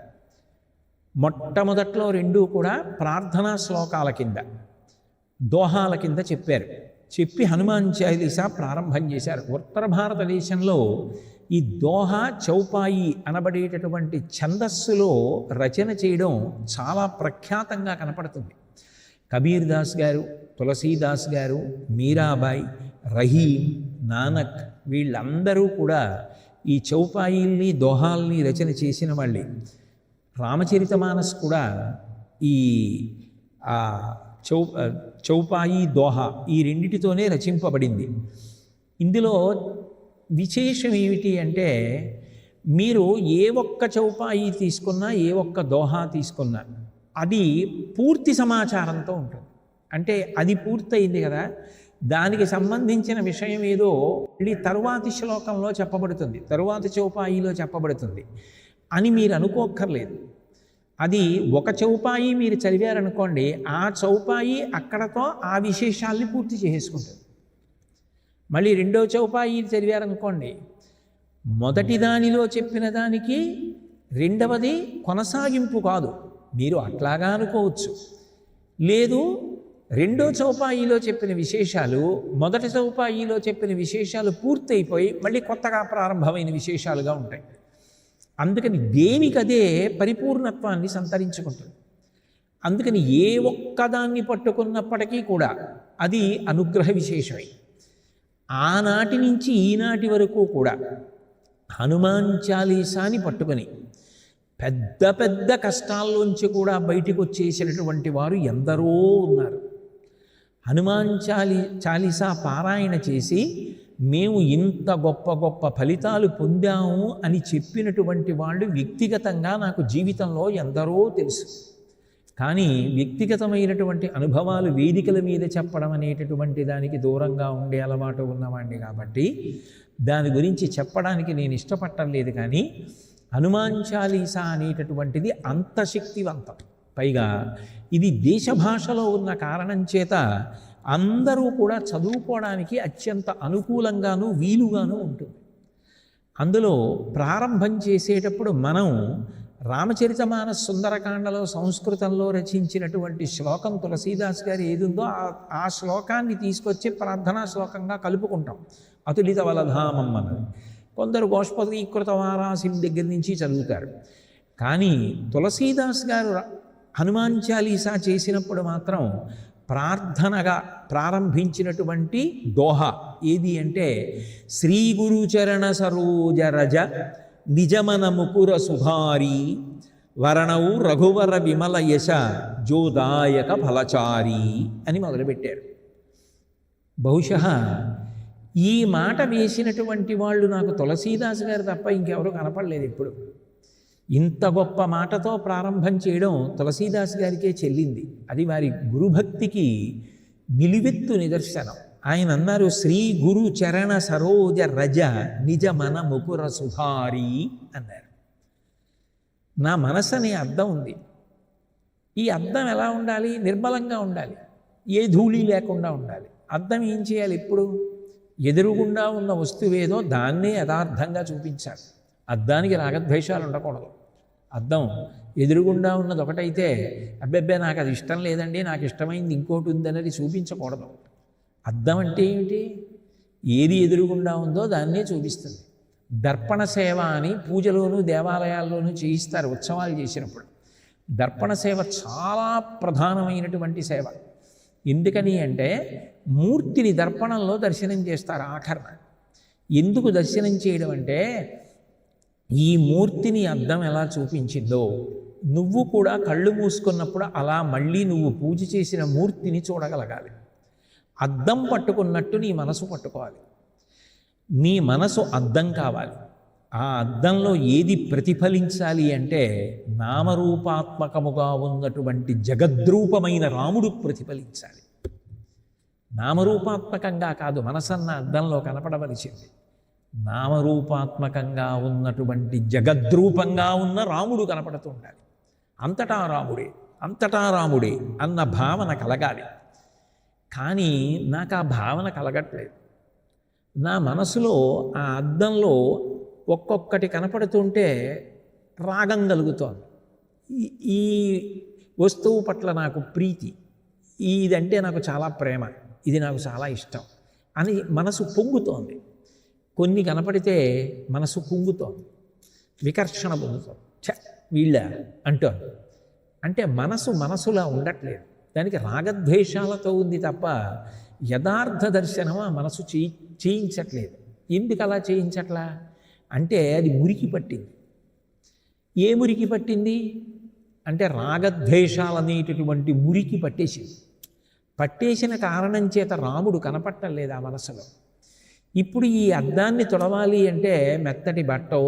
మొట్టమొదట్లో 2 కూడా ప్రార్థనా శ్లోకాల కింద, దోహాల కింద చెప్పారు. చెప్పి హనుమాన్ చాలీసా ప్రారంభం చేశారు. ఉత్తర భారతదేశంలో ఈ దోహ చౌపాయి అనబడేటటువంటి ఛందస్సులో రచన చేయడం చాలా ప్రఖ్యాతంగా కనపడుతుంది. కబీర్ దాస్ గారు, తులసీదాస్ గారు, మీరాబాయి, రహీం, నానక్ వీళ్ళందరూ కూడా ఈ చౌపాయిల్ని దోహాల్ని రచన చేసిన వాళ్ళే. రామచరితమానస్ కూడా ఈ చౌపాయి దోహ ఈ రెండిటితోనే రచింపబడింది. ఇందులో విశేషం ఏమిటి అంటే మీరు ఏ ఒక్క చౌపాయి తీసుకున్నా, ఏ ఒక్క దోహా తీసుకున్నా అది పూర్తి సమాచారంతో ఉంటుంది. అంటే అది పూర్తయింది కదా, దానికి సంబంధించిన విషయం ఏదో మళ్ళీ తరువాతి శ్లోకంలో చెప్పబడుతుంది, తరువాతి చౌపాయిలో చెప్పబడుతుంది అని మీరు అనుకోక్కర్లేదు. అది ఒక చౌపాయి మీరు చదివారనుకోండి, ఆ చౌపాయి అక్కడతో ఆ విశేషాల్ని పూర్తి చేసుకుంటుంది. మళ్ళీ 2వ చౌపాయి చదివారనుకోండి, మొదటి దానిలో చెప్పిన దానికి 2వది కొనసాగింపు కాదు, మీరు అట్లాగా అనుకోవచ్చు. లేదు, 2వ చౌపాయిలో చెప్పిన విశేషాలు మొదటి చౌపాయిలో చెప్పిన విశేషాలు పూర్తయిపోయి మళ్ళీ కొత్తగా ప్రారంభమైన విశేషాలుగా ఉంటాయి. అందుకని దేనికదే పరిపూర్ణత్వాన్ని సంతరించుకుంటుంది. అందుకని ఏ ఒక్కదాన్ని పట్టుకున్నప్పటికీ కూడా అది అనుగ్రహ విశేషమే. ఆనాటి నుంచి ఈనాటి వరకు కూడా హనుమాన్ చాలీసాని పట్టుకొని పెద్ద పెద్ద కష్టాల్లోంచి కూడా బయటికి వచ్చేసినటువంటి వారు ఎందరో ఉన్నారు. హనుమాన్ చాలీసా పారాయణ చేసి మేము ఇంత గొప్ప గొప్ప ఫలితాలు పొందాము అని చెప్పినటువంటి వాళ్ళు వ్యక్తిగతంగా నాకు జీవితంలో ఎందరో తెలుసు. కానీ వ్యక్తిగతమైనటువంటి అనుభవాలు వేదికల మీద చెప్పడం అనేటటువంటి దానికి దూరంగా ఉండే అలవాటు ఉన్నవాడిని కాబట్టి దాని గురించి చెప్పడానికి నేను ఇష్టపడలేదు. కానీ హనుమాన్ చాలీసా అనేటటువంటిది అంత శక్తివంతం. పైగా ఇది దేశ భాషలో ఉన్న కారణం చేత అందరూ కూడా చదువుకోవడానికి అత్యంత అనుకూలంగాను వీలుగాను ఉంటుంది. అందులో ప్రారంభం చేసేటప్పుడు మనం రామచరితమానస్ సుందరకాండలో సంస్కృతంలో రచించినటువంటి శ్లోకం తులసీదాస్ గారు ఏది ఉందో ఆ శ్లోకాన్ని తీసుకొచ్చి ప్రార్థనా శ్లోకంగా కలుపుకుంటాం. అతులిత వలధామం అన్నది కొందరు గోష్పదీకృత వారాసిం దగ్గర నుంచి చదువుతారు. కానీ తులసీదాస్ గారు హనుమాన్ చాలీసా చేసినప్పుడు మాత్రం ప్రార్థనగా ప్రారంభించినటువంటి దోహ ఏది అంటే శ్రీ గురుచరణ సరోజ రజ నిజమన ముకుర సుధారి వరణవు రఘువర విమల యశ జోదాయక ఫలచారి అని మొదలుపెట్టారు. బహుశः ఈ మాట వేసినటువంటి వాళ్ళు నాకు తులసీదాస్ గారు తప్ప ఇంకెవరూ కనపడలేదు ఎప్పుడు. ఇంత గొప్ప మాటతో ప్రారంభం చేయడం తులసీదాస్ గారికే చెల్లింది. అది వారి గురుభక్తికి నిలువెత్తు నిదర్శనం. ఆయన అన్నారు, శ్రీ గురు చరణ సరోజ రజ నిజ మన ముకుర సుధారి అన్నారు. నా మనసు అనే అద్దం ఉంది. ఈ అద్దం ఎలా ఉండాలి? నిర్మలంగా ఉండాలి, ఏ ధూళి లేకుండా ఉండాలి. అద్దం ఏం చేయాలి? ఎప్పుడు ఎదురుగుండా ఉన్న వస్తువేదో దాన్నే యథార్థంగా చూపించాలి. అద్దానికి రాగద్వేషాలు ఉండకూడదు. అద్దం ఎదురుగుండా ఉన్నది ఒకటైతే అబ్బెబ్బే నాకు అది ఇష్టం లేదండి, నాకు ఇష్టమైంది ఇంకోటి ఉందనేది చూపించకూడదు. అద్దం అంటే ఏమిటి? ఏది ఎదురుగుండా ఉందో దాన్నే చూపిస్తుంది. దర్పణ సేవ అని పూజలోనూ దేవాలయాల్లోనూ చేయిస్తారు ఉత్సవాలు చేసినప్పుడు. దర్పణ సేవ చాలా ప్రధానమైనటువంటి సేవ. ఎందుకని అంటే మూర్తిని దర్పణంలో దర్శనం చేస్తారు ఆఖరణ. ఎందుకు దర్శనం చేయడం అంటే ఈ మూర్తిని అద్దం ఎలా చూపించిందో నువ్వు కూడా కళ్ళు మూసుకున్నప్పుడు అలా మళ్ళీ నువ్వు పూజ చేసిన మూర్తిని చూడగలగాలి. అద్దం పట్టుకున్నట్టు నీ మనసు పట్టుకోవాలి. నీ మనసు అద్దం కావాలి. ఆ అద్దంలో ఏది ప్రతిఫలించాలి అంటే నామరూపాత్మకముగా ఉన్నటువంటి జగద్రూపమైన రాముడు ప్రతిఫలించాలి. నామరూపాత్మకంగా కాదు, మనసన్న అద్దంలో కనపడవలసింది. నామరూపాత్మకంగా ఉన్నటువంటి జగద్రూపంగా ఉన్న రాముడు కనపడుతూ ఉండాలి. అంతటా రాముడే, అంతటా రాముడే అన్న భావన కలగాలి. కానీ నాకు ఆ భావన కలగట్లేదు. నా మనసులో ఆ అద్దంలో ఒక్కొక్కటి కనపడుతుంటే రాగం కలుగుతోంది. ఈ వస్తువు పట్ల నాకు ప్రీతి, ఇదంటే నాకు చాలా ప్రేమ, ఇది నాకు చాలా ఇష్టం అని మనసు పొంగుతోంది. కొన్ని కనపడితే మనసు కుంగుతోంది, వికర్షణ పొందుతోంది. వీళ్ళ అంటోంది. అంటే మనసులా ఉండట్లేదు, దానికి రాగద్వేషాలతో ఉంది తప్ప యథార్థ దర్శనం ఆ మనసు చేయించట్లేదు. ఎందుకు అలా చేయించట్లా అంటే అది మురికి పట్టింది. ఏ మురికి పట్టింది అంటే రాగద్వేషాలనేటటువంటి మురికి పట్టేసింది. పట్టేసిన కారణం చేత రాముడు కనపట్టలేదు ఆ మనసులో. ఇప్పుడు ఈ అద్దాన్ని తొడవాలి అంటే మెత్తటి బట్టో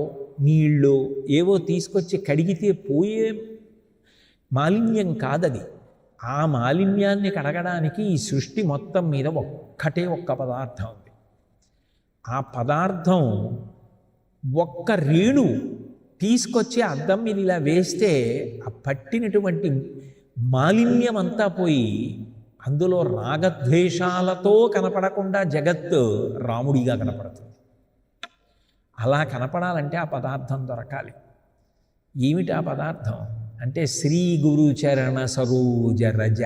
నీళ్ళు ఏవో తీసుకొచ్చి కడిగితే పోయే మాలిన్యం కాదది. ఆ మాలిన్యాన్ని కడగడానికి ఈ సృష్టి మొత్తం మీద ఒక్క పదార్థం ఉంది. ఆ పదార్థం ఒక్క రేణు తీసుకొచ్చి అద్దం మీద ఇలా వేస్తే ఆ పట్టినటువంటి మాలిన్యం అంతా పోయి అందులో రాగద్వేషాలతో కనపడకుండా జగత్తు రాముడిగా కనపడుతుంది. అలా కనపడాలంటే ఆ పదార్థం దొరకాలి. ఏమిటి ఆ పదార్థం అంటే శ్రీ గురు చరణ సరోజ రజ.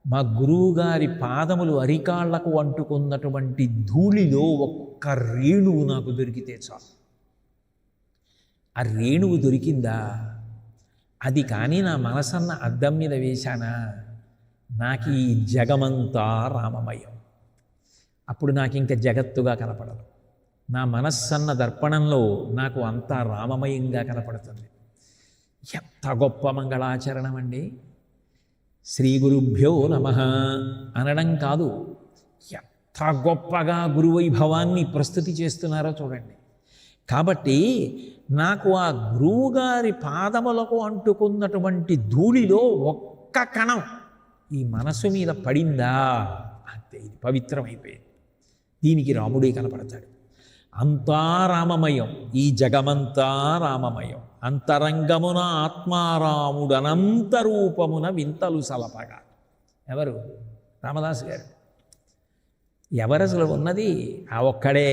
మా గురువుగారి పాదములు అరికాళ్లకు అంటుకున్నటువంటి ధూళిలో ఒక్క రేణువు నాకు దొరికితే చాలు. ఆ రేణువు దొరికిందా, అది కానీ నా మనసన్న అద్దం మీద వేశానా, నాకు ఈ జగమంతా రామమయం. అప్పుడు నాకు ఇంకా జగత్తుగా కనపడదు. నా మనస్సన్న దర్పణంలో నాకు అంతా రామమయంగా కనపడుతుంది. ఎంత గొప్ప మంగళాచరణం అండి! శ్రీ గురుభ్యో నమః అనడం కాదు, ఎంత గొప్పగా గురువైభవాన్ని ప్రస్తుతి చేస్తున్నారో చూడండి. కాబట్టి నాకు ఆ గురువుగారి పాదములకు అంటుకున్నటువంటి ధూళిలో ఒక్క కణం ఈ మనసు మీద పడిందా అంతే, ఇది పవిత్రమైపోయింది. దీనికి రాముడే కనపడతాడు. అంతా రామమయం, ఈ జగమంతా రామమయం. అంతరంగమున ఆత్మారాముడు అనంత రూపమున వింతలు సలపగా. ఎవరు? రామదాసు గారు. ఎవరు అసలు ఉన్నది? ఆ ఒక్కడే.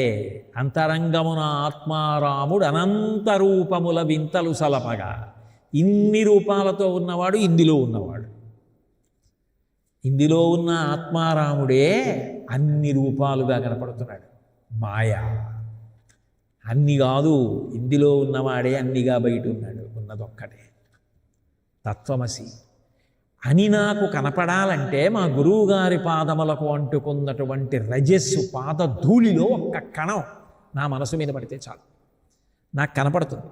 అంతరంగమున ఆత్మారాముడు అనంత రూపముల వింతలు సలపగా. ఇన్ని రూపాలతో ఉన్నవాడు ఇందులో ఉన్నవాడు. ఇందులో ఉన్న ఆత్మారాముడే అన్ని రూపాలుగా కనపడుతున్నాడు. మాయా అన్ని కాదు, ఇందులో ఉన్నవాడే అన్నిగా బయట ఉన్నాడు. ఉన్నదొక్కటే తత్వమసి అని నాకు కనపడాలంటే మా గురువుగారి పాదములకు అంటుకున్నటువంటి రజస్సు పాద ధూళిలో ఒక్క కణం నా మనసు మీద పడితే చాలు, నాకు కనపడుతుంది.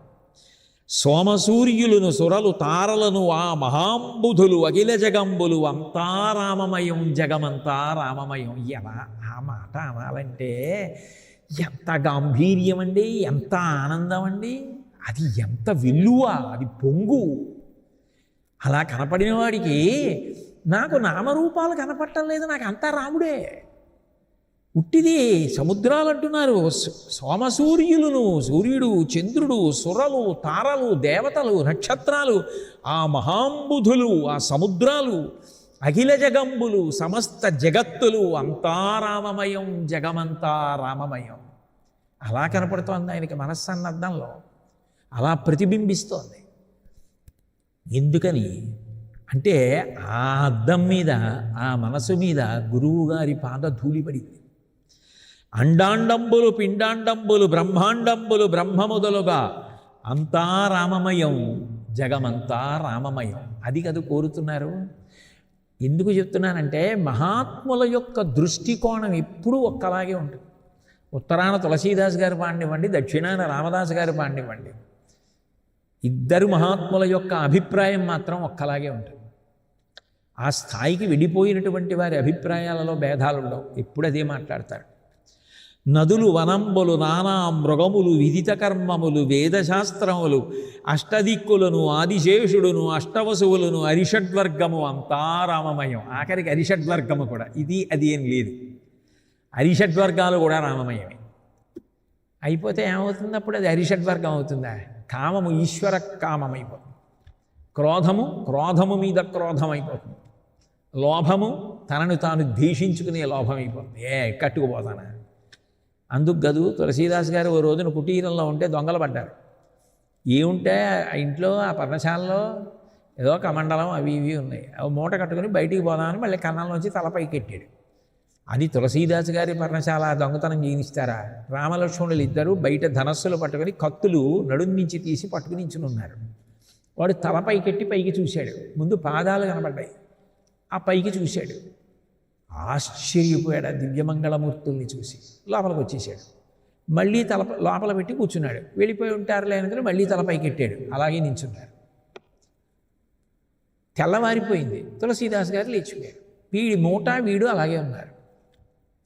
సోమసూర్యులను సురలు తారలను ఆ మహాంబుధులు అఖిల జగంబులు అంతా రామమయం, జగమంతా రామమయం. ఎలా ఆ మాట అనాలంటే ఎంత గాంభీర్యం అండి, ఎంత ఆనందం అండి, అది ఎంత విలువ, అది పొంగు. అలా కనపడిన వాడికి నాకు నామరూపాలు కనపడటం లేదు, నాకు అంతా రాముడే. ఉట్టిది సముద్రాలు అంటున్నారు. సోమసూర్యులను, సూర్యుడు, చంద్రుడు, సురలు, తారలు, దేవతలు, నక్షత్రాలు, ఆ మహాంబుధులు, ఆ సముద్రాలు, అఖిల జగంబులు, సమస్త జగత్తులు అంతా రామమయం, జగమంతా రామమయం. అలా కనపడుతోంది ఆయనకి మనస్సన్నద్దంలో, అలా ప్రతిబింబిస్తోంది. ఎందుకని అంటే ఆ అద్దం మీద, ఆ మనసు మీద గురువుగారి పాద ధూళి పడింది. అండాండంబులు పిండాండంబులు బ్రహ్మాండంబులు బ్రహ్మ మొదలుగా అంతా రామమయం, జగమంతా రామమయం. అది కదా కోరుతున్నారు. ఎందుకు చెప్తున్నానంటే మహాత్ముల యొక్క దృష్టికోణం ఎప్పుడూ ఒక్కలాగే ఉంటుంది. ఉత్తరాన తులసీదాస్ గారు పాడినివ్వండి, దక్షిణాన రామదాస్ గారు పాడినివ్వండి, ఇద్దరు మహాత్ముల యొక్క అభిప్రాయం మాత్రం ఒక్కలాగే ఉంటుంది. ఆ స్థాయికి విడిపోయినటువంటి వారి అభిప్రాయాలలో భేదాలు ఉండవు, ఎప్పుడు అదే మాట్లాడతారు. నదులు వనంబులు నానా మృగములు విదిత కర్మములు వేదశాస్త్రములు అష్టదిక్కులను ఆదిశేషుడును అష్టవసువులను అరిషడ్వర్గము అంతా రామమయం. ఆఖరికి అరిషడ్వర్గము కూడా, ఇది అది ఏం లేదు, అరిషడ్వర్గాలు కూడా రామమయమే. అయిపోతే ఏమవుతుంది అప్పుడు? అది అరిషడ్వర్గం అవుతుందా? కామము ఈశ్వర కామమైపోతుంది, క్రోధము మీద క్రోధం అయిపోతుంది, లోభము తనను తాను ద్వేషించుకునే లోభం అయిపోతుంది. కట్టుకుపోతానా? అందుకు గదు తులసీదాస్ గారు ఓ రోజున కుటీరంలో ఉంటే దొంగలు పడ్డారు. ఏముంటే ఆ ఇంట్లో ఆ పర్ణశాలలో ఏదో కమండలం అవి ఇవి ఉన్నాయి, అవి మూట కట్టుకుని బయటికి పోదామని మళ్ళీ కన్నంలోంచి తలపైకి ఎట్టాడు. అది తులసీదాస్ గారి పర్ణశాల, దొంగతనం జీవిస్తారా? రామలక్ష్మణులు ఇద్దరు బయట ధనస్సులు పట్టుకొని కత్తులు నడుం నుంచి తీసి పట్టుకుని నించున్నారు. వాడు తలపైకెట్టి పైకి చూశాడు, ముందు పాదాలు కనబడ్డాయి, ఆ పైకి చూశాడు, ఆశ్చర్యపోయాడు. ఆ దివ్యమంగళమూర్తుల్ని చూసి లోపలికి వచ్చేసాడు. మళ్ళీ లోపల పెట్టి కూర్చున్నాడు. వెళ్ళిపోయి ఉంటారులే అనుకుని మళ్ళీ తలపైకి ఎట్టాడు, అలాగే నించున్నారు. తెల్లవారిపోయింది. తులసీదాస్ గారు లేచిపోయారు. వీడి మూట వీడు అలాగే ఉన్నారు.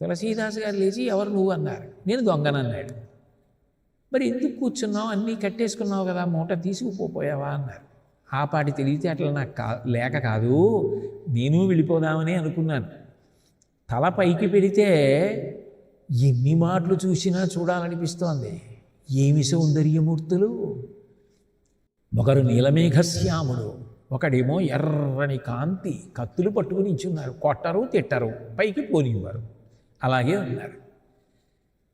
తులసీదాస్ గారు లేచి, ఎవరు నువ్వు అన్నారు. నేను దొంగనన్నాడు. మరి ఎందుకు కూర్చున్నావు, అన్నీ కట్టేసుకున్నావు కదా, మూట తీసుకుపోయావా అన్నారు. ఆ పాటి తెలివితేటలు నాకు లేక కాదు, నేను వెళ్ళిపోదామని అనుకున్నాను. తల పైకి పెడితే ఎన్ని మాటలు చూసినా చూడాలనిపిస్తోంది. ఏమి సౌందర్యమూర్తులు! ఒకరు నీలమేఘశ్యాముడు, ఒకడేమో ఎర్రని కాంతి, కత్తులు పట్టుకుని నించున్నారు. కొట్టరు తిట్టరు, పైకి పోనివ్వరు, అలాగే ఉన్నారు.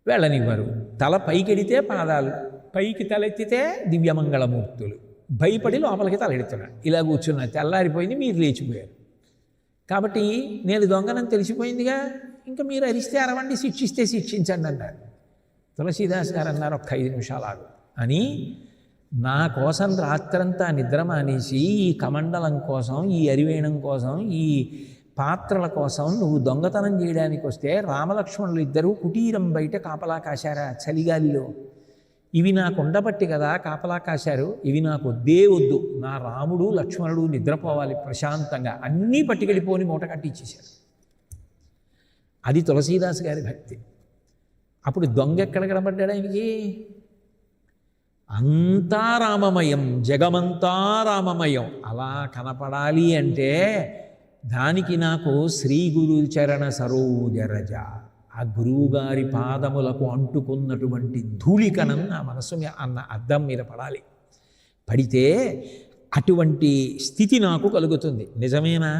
వెళ్ళనివ్వరు. తల పైకెడితే పాదాలు, పైకి తలెత్తితే దివ్యమంగళమూర్తులు. భయపడి లోపలికి తలెడుతున్నాడు. ఇలా కూర్చున్నా. తెల్లారిపోయింది, మీరు లేచిపోయారు. కాబట్టి నేను దొంగనని తెలిసిపోయిందిగా, ఇంకా మీరు అరిస్తే అరవండి, శిక్షిస్తే శిక్షించండి అన్నారు. తులసీదాస్ గారు అన్నారు, ఒక్క 5 నిమిషాలు ఆగు అని. నా కోసం రాత్రంతా నిద్ర మానేసి ఈ కమండలం కోసం, ఈ అరివేణం కోసం, ఈ పాత్రల కోసం నువ్వు దొంగతనం చేయడానికి వస్తే రామలక్ష్మణులు ఇద్దరూ కుటీరం బయట కాపలా కాశారా చలిగాలిలో? ఇవి నాకు ఉండబట్టి కదా కాపలా కాశారు. ఇవి నాకు వద్దే వద్దు, నా రాముడు లక్ష్మణుడు నిద్రపోవాలి ప్రశాంతంగా, అన్నీ పట్టుకెళ్ళిపోని మూట కట్టించేశారు. అది తులసీదాస్ గారి భక్తి. అప్పుడు దొంగ ఎక్కడ కనబడ్డాడు ఆయనకి? అంతా రామమయం, జగమంతా రామమయం. అలా కనపడాలి అంటే దానికి నాకు శ్రీ గురు చరణ సరోజరజ, ఆ గురువుగారి పాదములకు అంటుకున్నటువంటి ధూళికణం నా మనసు అన్న అద్దం మీద పడాలి. పడితే అటువంటి స్థితి నాకు కలుగుతుంది. నిజమేనా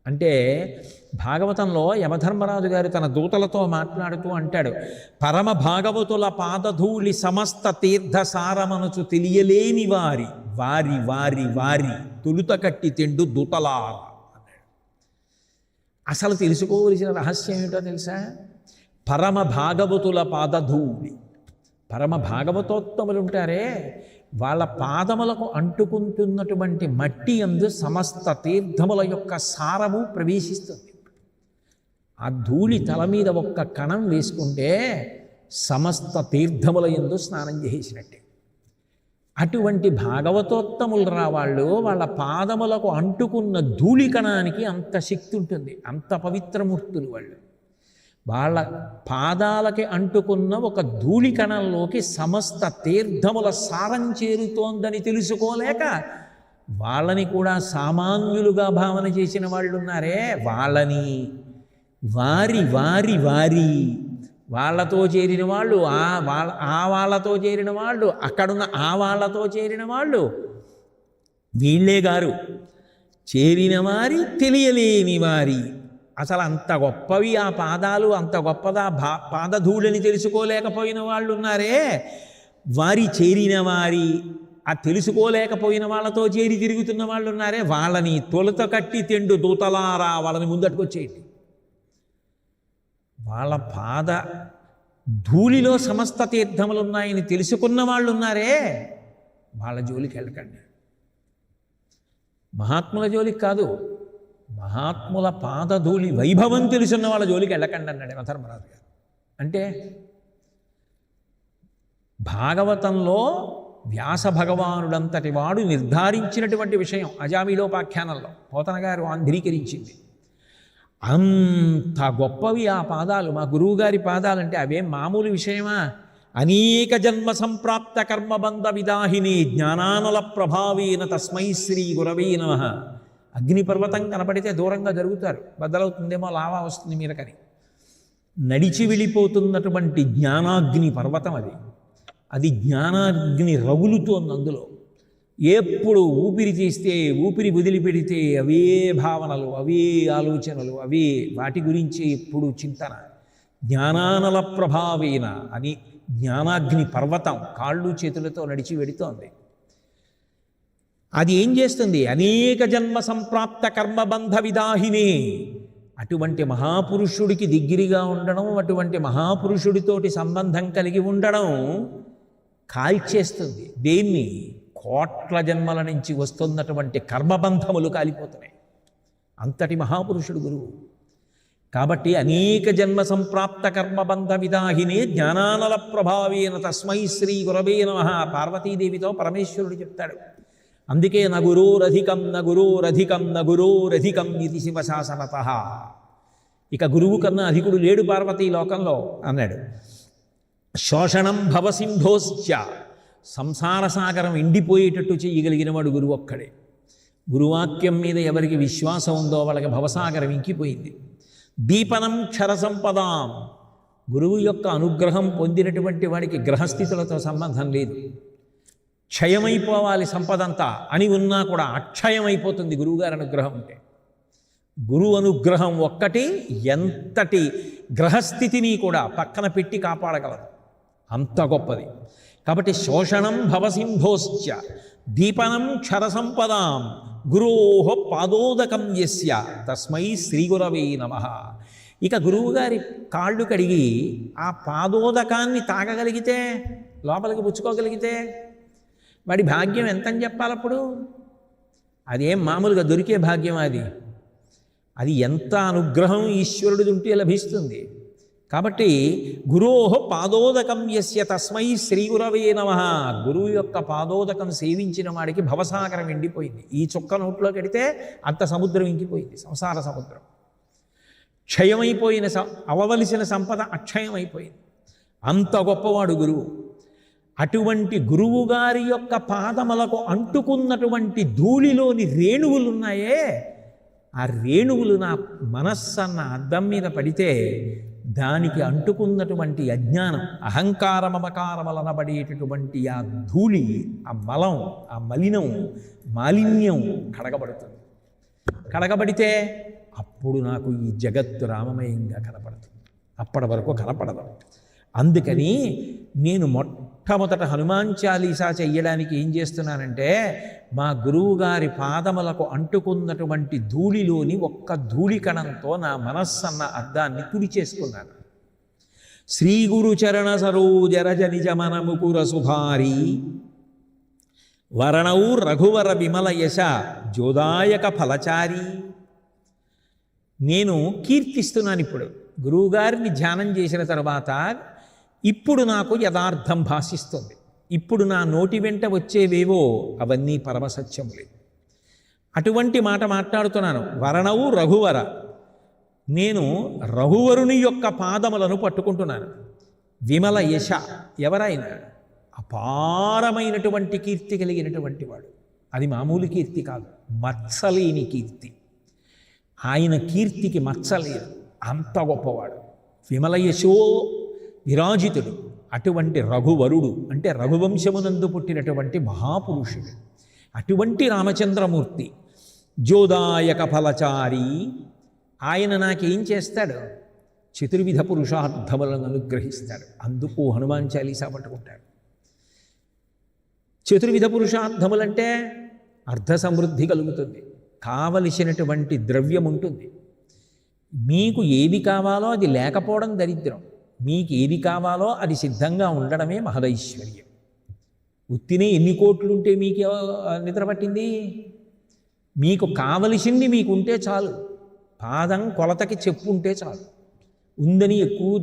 అంటే భాగవతంలో యమధర్మరాజు గారు తన దూతలతో మాట్లాడుతూ అంటాడు, పరమ భాగవతుల పాదధూళి సమస్త తీర్థసారమనుచు తెలియలేని వారి వారి వారి వారి తొలుత కట్టి తెండు దూతలార అన్నాడు. అసలు తెలుసుకోవలసిన రహస్యం ఏమిటో తెలుసా? పరమ భాగవతుల పాదధూళి. పరమ భాగవతోత్తములు ఉంటారే, వాళ్ళ పాదములకు అంటుకుంటున్నటువంటి మట్టి యందు సమస్త తీర్థముల యొక్క సారము ప్రవేశిస్తుంది. ఆ ధూళి తల మీద ఒక్క కణం వేసుకుంటే సమస్త తీర్థముల యందు స్నానం చేసినట్టే. అటువంటి భాగవతోత్తములు రావాళ్ళు, వాళ్ళ పాదములకు అంటుకున్న ధూళి కణానికి అంత శక్తి ఉంటుంది, అంత పవిత్రమూర్తులు వాళ్ళు. వాళ్ళ పాదాలకి అంటుకున్న ఒక ధూళి కణంలోకి సమస్త తీర్థముల సారం చేరుతోందని తెలుసుకోలేక వాళ్ళని కూడా సామాన్యులుగా భావన చేసిన వాళ్ళు ఉన్నారే, వాళ్ళని వారి వారి వారి వాళ్ళతో చేరిన వాళ్ళు, వాళ్ళతో చేరిన వాళ్ళు, అక్కడున్న వాళ్ళతో చేరిన వాళ్ళు వీళ్ళే గారు. చేరిన వారి తెలియలేని వారి. అసలు అంత గొప్పవి ఆ పాదాలు, అంత గొప్పదా పాదధూళిని తెలుసుకోలేకపోయిన వాళ్ళు ఉన్నారే, వారి చేరిన వారి, ఆ తెలుసుకోలేకపోయిన వాళ్ళతో చేరి తిరుగుతున్న వాళ్ళు ఉన్నారే, వాళ్ళని తొలుత కట్టి తెండు దూతలారా, వాళ్ళని ముందట్టుకొచ్చేయండి. వాళ్ళ పాద ధూళిలో సమస్త తీర్థములు ఉన్నాయని తెలుసుకున్న వాళ్ళు ఉన్నారే, వాళ్ళ జోలికి వెళ్ళకండి. మహాత్ముల జోలికి కాదు, మహాత్ముల పాదధూళి వైభవం తెలుసున్న వాళ్ళ జోలికి వెళ్ళకండి అన్నాడు యమధర్మరాజు గారు. అంటే భాగవతంలో వ్యాస భగవానుడంతటి వాడు నిర్ధారించినటువంటి విషయం అజామిలోపాఖ్యానంలో పోతన గారు ఆంధ్రీకరించింది. అంత గొప్పవి ఆ పాదాలు, మా గురువుగారి పాదాలంటే అవేం మామూలు విషయమా? అనేక జన్మ సంప్రాప్త కర్మబంధ విదాహిని జ్ఞానానల ప్రభావేన తస్మై శ్రీ గురవే నమః. అగ్నిపర్వతం కనపడితే దూరంగా జరుగుతారు, బద్దలవుతుందేమో, లావా వస్తుంది మీరకని. నడిచి వెళ్ళిపోతున్నటువంటి జ్ఞానాగ్ని పర్వతం అది. అది జ్ఞానాగ్ని రగులుతోంది అందులో. ఎప్పుడు ఊపిరి తీస్తే, ఊపిరి వదిలిపెడితే అవే భావనలు, అవే ఆలోచనలు, అవే వాటి గురించి ఎప్పుడు చింతన. జ్ఞానానల ప్రభావేన అని జ్ఞానాగ్ని పర్వతం కాళ్ళు చేతులతో నడిచి వెడుతోంది. అది ఏం చేస్తుంది? అనేక జన్మ సంప్రాప్త కర్మబంధ విదాహినే. అటువంటి మహాపురుషుడికి దగ్గరగా ఉండడం, అటువంటి మహాపురుషుడితోటి సంబంధం కలిగి ఉండడం కాల్చేస్తుంది. దేన్ని? కోట్ల జన్మల నుంచి వస్తున్నటువంటి కర్మబంధములు కాలిపోతున్నాయి. అంతటి మహాపురుషుడు గురువు. కాబట్టి అనేక జన్మ సంప్రాప్త కర్మబంధ విదాహినే జ్ఞానానల ప్రభావేన తస్మై శ్రీ గురవే నమః. పార్వతీదేవితో పరమేశ్వరుడు చెప్తాడు. అందుకే నగురోరధికం నగురోరధికం నగురోరధికం ఇది శివశాసనతః. ఇక గురువు కన్నా అధికుడు లేడు పార్వతీ లోకంలో అన్నాడు. శోషణం భవసింధోశ్చ. సంసార సాగరం ఎండిపోయేటట్టు చేయగలిగిన వాడు గురువు ఒక్కడే. గురువాక్యం మీద ఎవరికి విశ్వాసం ఉందో వాళ్ళకి భవసాగరం ఇంకిపోయింది. దీపనం క్షర సంపదాం. గురువు యొక్క అనుగ్రహం పొందినటువంటి వాడికి గ్రహస్థితులతో సంబంధం లేదు. క్షయమైపోవాలి సంపదంతా అని ఉన్నా కూడా అక్షయమైపోతుంది గురువుగారి అనుగ్రహం ఉంటే. గురువు అనుగ్రహం ఒక్కటి ఎంతటి గ్రహస్థితిని కూడా పక్కన పెట్టి కాపాడగలదు, అంత గొప్పది. కాబట్టి శోషణం భవసింధోశ్చ దీపనం క్షర సంపదాం గురోః పాదోదకం యస్య తస్మై శ్రీగురవే నమః. ఇక గురువుగారి కాళ్ళు కడిగి ఆ పాదోదకాన్ని తాగగలిగితే, లోపలికి పుచ్చుకోగలిగితే వాడి భాగ్యం ఎంతని చెప్పాలప్పుడు? అదేం మామూలుగా దొరికే భాగ్యం అది. అది ఎంత అనుగ్రహం ఈశ్వరుడి ఉంటే లభిస్తుంది. కాబట్టి గురోః పాదోదకం యస్య తస్మై శ్రీగురవే నమః. గురువు యొక్క పాదోదకం సేవించిన వాడికి భవసాగరం ఎండిపోయింది. ఈ చుక్క నోట్లో కడితే అంత సముద్రం ఇంకిపోయింది, సంసార సముద్రం. క్షయమైపోయిన అవవలసిన సంపద అక్షయమైపోయింది. అంత గొప్పవాడు గురువు. అటువంటి గురువు గారి యొక్క పాదములకు అంటుకున్నటువంటి ధూళిలోని రేణువులున్నాయే, ఆ రేణువులు నా మనస్సన్న అద్దం మీద పడితే దానికి అంటుకున్నటువంటి అజ్ఞానం, అహంకారమమకారమలనబడేటటువంటి ఆ ధూళి, ఆ మలం, ఆ మలినం, మాలిన్యం కడగబడుతుంది. కడగబడితే అప్పుడు నాకు ఈ జగత్తు రామమయంగా కనపడుతుంది. అప్పటి వరకు కనపడదు. అందుకని నేను మొట్టమొదట హనుమాన్ చాలీసా చెయ్యడానికి ఏం చేస్తున్నానంటే, మా గురువుగారి పాదములకు అంటుకున్నటువంటి ధూళిలోని ఒక్క ధూళి కణంతో నా మనస్సన్న అద్దాన్ని తుడిచేసుకున్నాను. శ్రీ గురు చరణ సరోజరజ నిజమన ముకుర సుభారి వరణౌ రఘువర విమల యశ జోదాయక ఫలచారి. నేను కీర్తిస్తున్నాను. ఇప్పుడు గురువుగారిని ధ్యానం చేసిన తర్వాత ఇప్పుడు నాకు యథార్థం భాషిస్తుంది. ఇప్పుడు నా నోటి వెంట వచ్చేవేవో అవన్నీ పరమసత్యములే. అటువంటి మాట మాట్లాడుతున్నాను. వరణవు రఘువర. నేను రఘువరుని యొక్క పాదములను పట్టుకుంటున్నాను. విమల యశ. ఎవరైనా అపారమైనటువంటి కీర్తి కలిగినటువంటి వాడు. అది మామూలు కీర్తి కాదు, మత్సలేని కీర్తి. ఆయన కీర్తికి మచ్చలేదు, అంత గొప్పవాడు. విమల యశో విరాజితుడు. అటువంటి రఘువరుడు అంటే రఘువంశమునందు పుట్టినటువంటి మహాపురుషుడు. అటువంటి రామచంద్రమూర్తి జోదాయక ఫలచారి. ఆయన నాకేం చేస్తాడు? చతుర్విధ పురుషార్థములను అనుగ్రహిస్తాడు. అందుకు హనుమాన్ చాలీసా పట్టుకుంటాడు. చతుర్విధ పురుషార్థములంటే అర్ధ సమృద్ధి కలుగుతుంది, కావలసినటువంటి ద్రవ్యం ఉంటుంది. మీకు ఏది కావాలో అది లేకపోవడం దరిద్రం. మీకు ఏది కావాలో అది సిద్ధంగా ఉండడమే మహదైశ్వర్యం. ఉత్తినే ఎన్ని కోట్లుంటే మీకు నిద్ర పట్టింది? మీకు కావలసింది మీకు ఉంటే చాలు. పాదం కొలతకి చెప్పు ఉంటే చాలు. ఉందని ఎక్కువ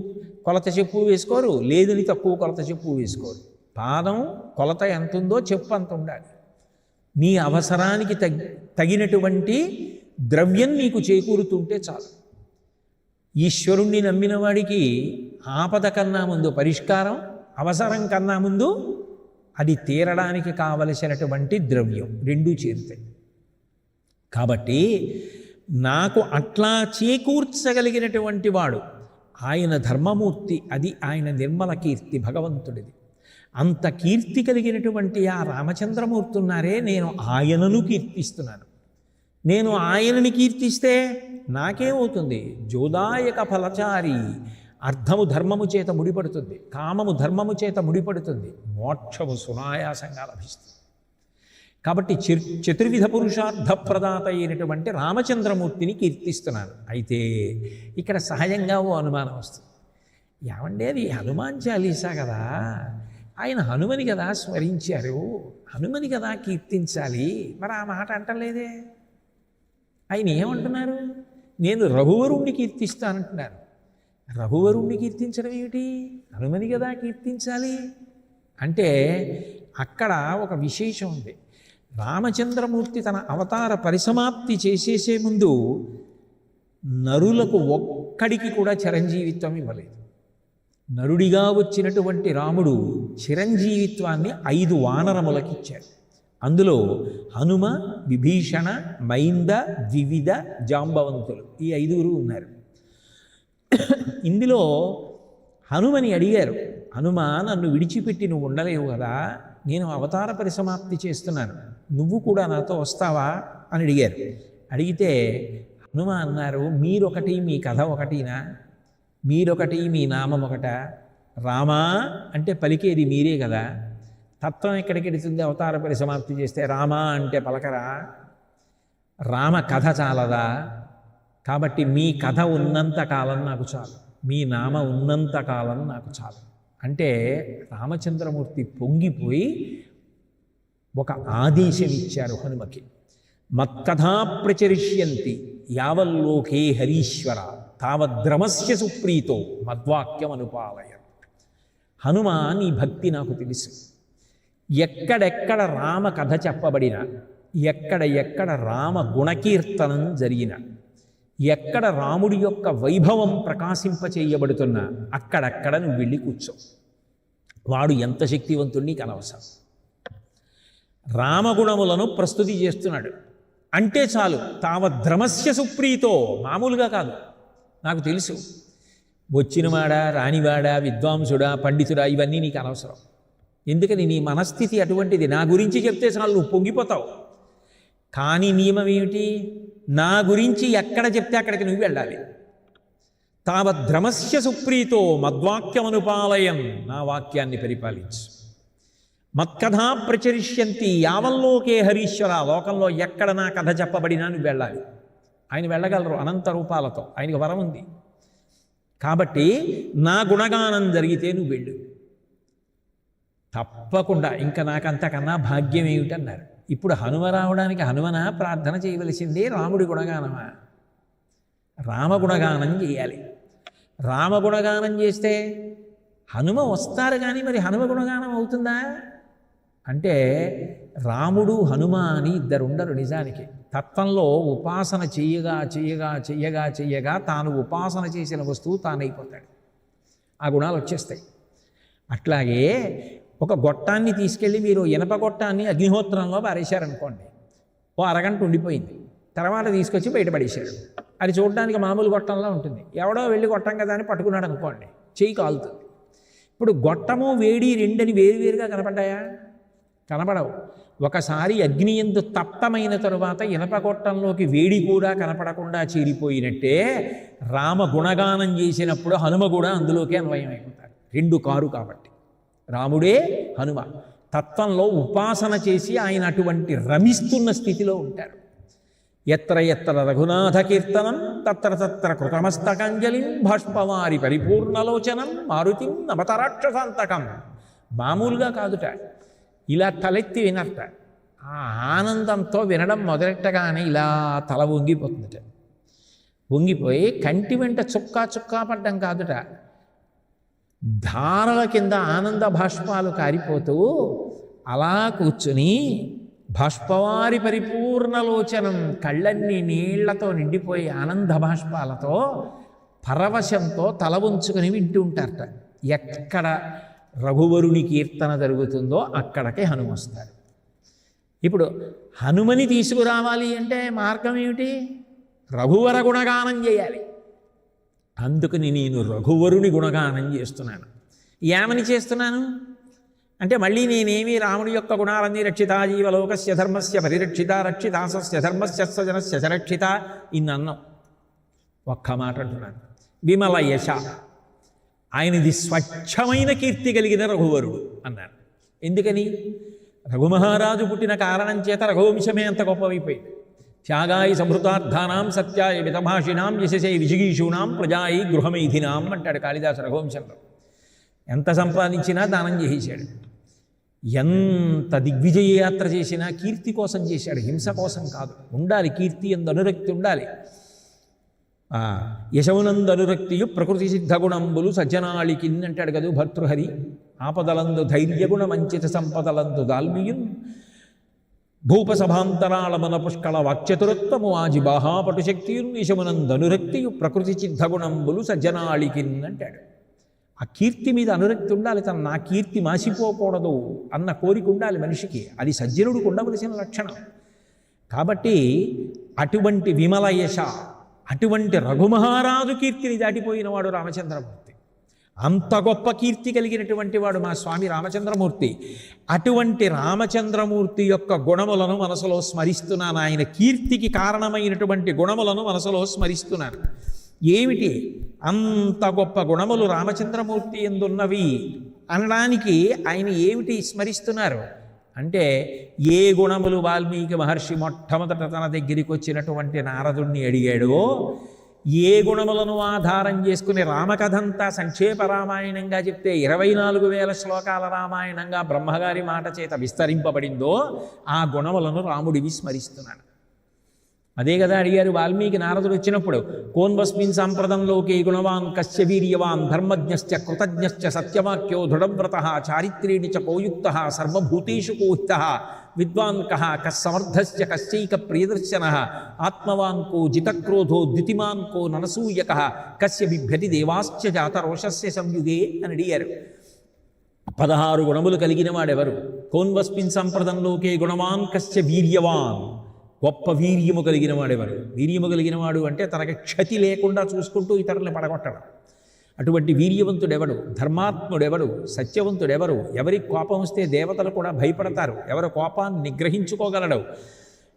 కొలత చెప్పు వేసుకోరు, లేదని తక్కువ కొలత చెప్పు వేసుకోరు. పాదం కొలత ఎంత ఉందో చెప్పు అంత ఉండాలి. నీ అవసరానికి తగినటువంటి ద్రవ్యం నీకు చేకూరుతుంటే చాలు. ఈశ్వరుణ్ణి నమ్మిన వాడికి ఆపద కన్నా ముందు పరిష్కారం, అవసరం కన్నా ముందు అది తీరడానికి కావలసినటువంటి ద్రవ్యం రెండూ చేరుతాయి. కాబట్టి నాకు అట్లా చేకూర్చగలిగినటువంటి వాడు ఆయన ధర్మమూర్తి, అది ఆయన నిర్మల కీర్తి భగవంతుడిది. అంత కీర్తి కలిగినటువంటి ఆ రామచంద్రమూర్తి ఉన్నారే, నేను ఆయనను కీర్తిస్తున్నాను. నేను ఆయనని కీర్తిస్తే నాకేమవుతుంది? జోదాయక ఫలచారి, అర్థము ధర్మము చేత ముడిపడుతుంది, కామము ధర్మము చేత ముడిపడుతుంది, మోక్షము సునాయాసంగా లభిస్తుంది. కాబట్టి చతుర్విధ పురుషార్థ ప్రదాత అయినటువంటి రామచంద్రమూర్తిని కీర్తిస్తున్నాను. అయితే ఇక్కడ సహజంగా ఓ అనుమానం వస్తుంది. ఏమంటే అది హనుమాన్ చాలీసా కదా, ఆయన హనుమని కదా స్మరించారు, హనుమని కదా కీర్తించాలి, మరి ఆ మాట అంటలేదే. ఆయన ఏమంటున్నారు? నేను రఘువరుణ్ణి కీర్తిస్తానంటున్నారు. రఘువరుణ్ణి కీర్తించడం ఏమిటి? హనుమని కదా కీర్తించాలి అంటే అక్కడ ఒక విశేషం ఉంది. రామచంద్రమూర్తి తన అవతార పరిసమాప్తి చేసేసే ముందు నరులకు ఒక్కడికి కూడా చిరంజీవిత్వం ఇవ్వలేదు. నరుడిగా వచ్చినటువంటి రాముడు చిరంజీవిత్వాన్ని 5 వానరములకు ఇచ్చారు. అందులో హనుమ, విభీషణ, మైంద, ద్వివిధ, జాంబవంతులు ఈ 5 ఉన్నారు. ఇందులో హనుమని అడిగారు, హనుమ నన్ను విడిచిపెట్టి నువ్వు ఉండలేవు కదా, నేను అవతార పరిసమాప్తి చేస్తున్నాను, నువ్వు కూడా నాతో వస్తావా అని అడిగారు. అడిగితే హనుమ అన్నారు, మీరొకటి మీ కథ ఒకటినా, మీరొకటి మీ నామం ఒకట, రామా అంటే పలికేది మీరే కదా, తత్వం ఎక్కడికెడుతుంది? అవతార పరిసమాప్తి చేస్తే రామా అంటే పలకరా? రామ కథ చాలదా? కాబట్టి మీ కథ ఉన్నంత కాలం నాకు చాలు, మీ నామ ఉన్నంత కాలం నాకు చాలు అంటే రామచంద్రమూర్తి పొంగిపోయి ఒక ఆదేశం ఇచ్చారు హనుమకి. మత్కథా ప్రచరిష్యంతి యావల్లోకే హరీశ్వర తావద్రమస్య సుప్రీతో మద్వాక్యం అనుపాలయ. హనుమ నీ భక్తి నాకు తెలుసు, ఎక్కడెక్కడ రామ కథ చెప్పబడినా, ఎక్కడ రామ గుణకీర్తనం జరిగిన, ఎక్కడ రాముడి యొక్క వైభవం ప్రకాశింపచేయబడుతున్నా అక్కడక్కడ నువ్వు వెళ్ళి కూర్చో. వాడు ఎంత శక్తివంతుడిని కనవసరం. రామగుణములను ప్రస్తుతి చేస్తున్నాడు అంటే చాలు, తావద్రమస్య సుప్రీతో, మామూలుగా కాదు. నాకు తెలుసు వచ్చినవాడా, రానివాడా, విద్వాంసుడా, పండితుడా, ఇవన్నీ నీకు అనవసరం. ఎందుకని నీ మనస్థితి అటువంటిది. నా గురించి చెప్తే చాలు నువ్వు పొంగిపోతావు. కానీ నియమం ఏమిటి? నా గురించి ఎక్కడ చెప్తే అక్కడికి నువ్వు వెళ్ళాలి. తావద్రమస్య సుప్రీతో మద్వాక్యమనుపాలయం, నా వాక్యాన్ని పరిపాలించు. మత్కథా ప్రచరిష్యంతి యావల్లోకే హరీశ్వర, లోకంలో ఎక్కడ నా కథ చెప్పబడినా నువ్వు వెళ్ళాలి. ఆయన వెళ్ళగలరు అనంత రూపాలతో, ఆయనకు వరం ఉంది. కాబట్టి నా గుణగానం జరిగితే నువ్వు వెళ్ళు. తప్పకుండా, ఇంకా నాకంతకన్నా భాగ్యం ఏమిటన్నారు. ఇప్పుడు హనుమ రావడానికి హనుమన ప్రార్థన చేయవలసిందే, రాముడి గుణగానమా? రామగుణగానం చేయాలి. రామగుణగానం చేస్తే హనుమ వస్తారు కానీ మరి హనుమ గుణగానం అవుతుందా అంటే రాముడు హనుమ అని ఇద్దరు ఉండరు. నిజానికి తత్వంలో ఉపాసన చెయ్యగా చెయ్యగా చెయ్యగా చెయ్యగా తాను ఉపాసన చేసిన వస్తువు తానైపోతాడు, ఆ గుణాలు వచ్చేస్తాయి. అట్లాగే ఒక గొట్టాన్ని తీసుకెళ్ళి మీరు ఇనప గొట్టాన్ని అగ్నిహోత్రంలో పారేశారనుకోండి, ఓ అరగంట ఉండిపోయింది, తర్వాత తీసుకొచ్చి బయటపడేశాడు. అది చూడడానికి మామూలు గొట్టంలా ఉంటుంది. ఎవడో వెళ్ళి గొట్టం కదా అని పట్టుకున్నాడు అనుకోండి, చెయ్యి కాలుతుంది. ఇప్పుడు గొట్టము వేడి రెండని వేరువేరుగా కనపడ్డాయా? కనపడవు. ఒకసారి అగ్ని యందు తప్తమైన తరువాత ఇనప గొట్టంలోకి వేడి కూడా కనపడకుండా చేరిపోయినట్టే రామ గుణగానం చేసినప్పుడు హనుమ కూడా అందులోకి అన్వయమైపోతాడు. 2 కారు కాబట్టి రాముడే హనుమ. తత్వంలో ఉపాసన చేసి ఆయన అటువంటి రమిస్తున్న స్థితిలో ఉంటారు. ఎత్ర ఎత్ర రఘునాథ కీర్తనం తత్ర తత్ర కృతమస్తకంజలిం బాష్పవారి పరిపూర్ణలోచనం మారుతిం నమత రాక్షసాంతకం. మామూలుగా కాదుట, ఇలా తలెత్తి వినట. ఆ ఆనందంతో వినడం మొదలెట్టగానే ఇలా తల వంగిపోతుందట. వంగిపోయి కంటి వెంట చుక్కా చుక్కా పడ్డం కాదుట, ధారల కింద ఆనంద భాష్పాలు కారిపోతూ అలా కూర్చుని బాష్పవారి పరిపూర్ణలోచనం, కళ్ళన్నీ నీళ్లతో నిండిపోయి ఆనంద బాష్పాలతో పరవశంతో తల ఉంచుకొని వింటూ ఉంటారట. ఎక్కడ రఘువరుని కీర్తన జరుగుతుందో అక్కడికే హనుమ వస్తారు. ఇప్పుడు హనుమని తీసుకురావాలి అంటే మార్గం ఏమిటి? రఘువర గుణగానం చేయాలి. అందుకని నేను రఘువరుని గుణగానం చేస్తున్నాను. ఏమని చేస్తున్నాను అంటే, మళ్ళీ నేనేమి రాముడి యొక్క గుణాలన్నీ రక్షిత జీవలోకస్య ధర్మస్య పరిరక్షిత రక్షితాసస్య ధర్మస్య జనస్య సురక్షిత ఇన్నన్నం. ఒక్క మాట అంటున్నాను, విమల యశ, ఆయనది స్వచ్ఛమైన కీర్తి కలిగిన రఘువరుడు అన్నాను. ఎందుకని? రఘుమహారాజు పుట్టిన కారణం చేత రఘువంశమే అంత గొప్పవైపోయింది. త్యాగాయి సంభృతార్థానాం సత్యాయ మితభాషిణాం యశసే విజిగీషూణాం ప్రజాయి గృహమైధినాం అంటాడు కాళిదాసు రఘువంశంలో. ఎంత సంపాదించినా దానం చేసేశాడు. ఎంత దిగ్విజయ యాత్ర చేసినా కీర్తి కోసం చేశాడు, హింస కోసం కాదు. ఉండాలి కీర్తి ఎందు అనురక్తి ఉండాలి. యశవునందు అనురక్తియు ప్రకృతి సిద్ధగుణంబులు సజ్జనాళికిన్ అంటాడు కదా భర్తృహరి. ఆపదలందు ధైర్యగుణ మంచిత సంపదలందు దాల్మియున్ భూపసభాంతరాళమన పుష్కళ వాక్చతురత్వము ఆజి బాహాపటు శక్తియున్ యశమునందు అనురక్తియు ప్రకృతి సిద్ధగుణంబులు సజ్జనాళికిన్ అంటాడు. ఆ కీర్తి మీద అనురక్తి ఉండాలి. నా కీర్తి మాసిపోకూడదు అన్న కోరిక ఉండాలి మనిషికి. అది సజ్జనుడికి ఉండవలసిన లక్షణం. కాబట్టి అటువంటి విమల యశ, అటువంటి రఘుమహారాజు కీర్తిని దాటిపోయినవాడు రామచంద్రమూర్తి. అంత గొప్ప కీర్తి కలిగినటువంటి వాడు మా స్వామి రామచంద్రమూర్తి. అటువంటి రామచంద్రమూర్తి యొక్క గుణములను మనసులో స్మరిస్తున్నాను. ఆయన కీర్తికి కారణమైనటువంటి గుణములను మనసులో స్మరిస్తున్నాను. ఏమిటి అంత గొప్ప గుణములు రామచంద్రమూర్తి ఎందున్నవి అనడానికి ఆయన ఏమిటి స్మరిస్తున్నారు అంటే, ఏ గుణములు వాల్మీకి మహర్షి మొట్టమొదట తన దగ్గరికి వచ్చినటువంటి నారదుణ్ణి అడిగాడో, ఏ గుణములను ఆధారం చేసుకుని రామకథంతా సంక్షేప రామాయణంగా చెప్తే 24,000 శ్లోకాల రామాయణంగా బ్రహ్మగారి మాట చేత విస్తరింపబడిందో ఆ గుణములను రాముడివి స్మరిస్తున్నాను. అదే కదా అడిగారు వాల్మీకి నారదుడు వచ్చినప్పుడు, కోన్వస్మిన్ సాంప్రదంలోకే గుణవాన్ కస్య వీర్యవాన్ ధర్మజ్ఞశ్చ కృతజ్ఞశ్చ సత్యవాక్యో దృఢవ్రతః చారిత్రేణి చ కోయుక్తః సర్వభూతేషు కోహితః విద్వాన్ కః కస్సమర్థశ్చ కశ్చైక ప్రియదర్శనః ఆత్మవాన్ కో జితక్రోధో ద్యుతిమాన్ కో ననసూయకః కస్య బిభ్యతి దేవాశ్చ జాతరోషస్య సంయుగే అని అడిగారు. 16 గుణములు కలిగిన వాడెవరు? కోన్వస్మిన్ సంప్రదంలోకే గుణవాన్ కస్య వీర్యవాన్, గొప్ప వీర్యము కలిగిన వాడెవరు? వీర్యము కలిగిన వాడు అంటే తనకి క్షతి లేకుండా చూసుకుంటూ ఇతరులను పడగొట్టడం. అటువంటి వీర్యవంతుడెవడు? ధర్మాత్ముడెవడు? సత్యవంతుడెవరు? ఎవరికి కోపం వస్తే దేవతలు కూడా భయపడతారు. ఎవరు కోపాన్ని నిగ్రహించుకోగలడు?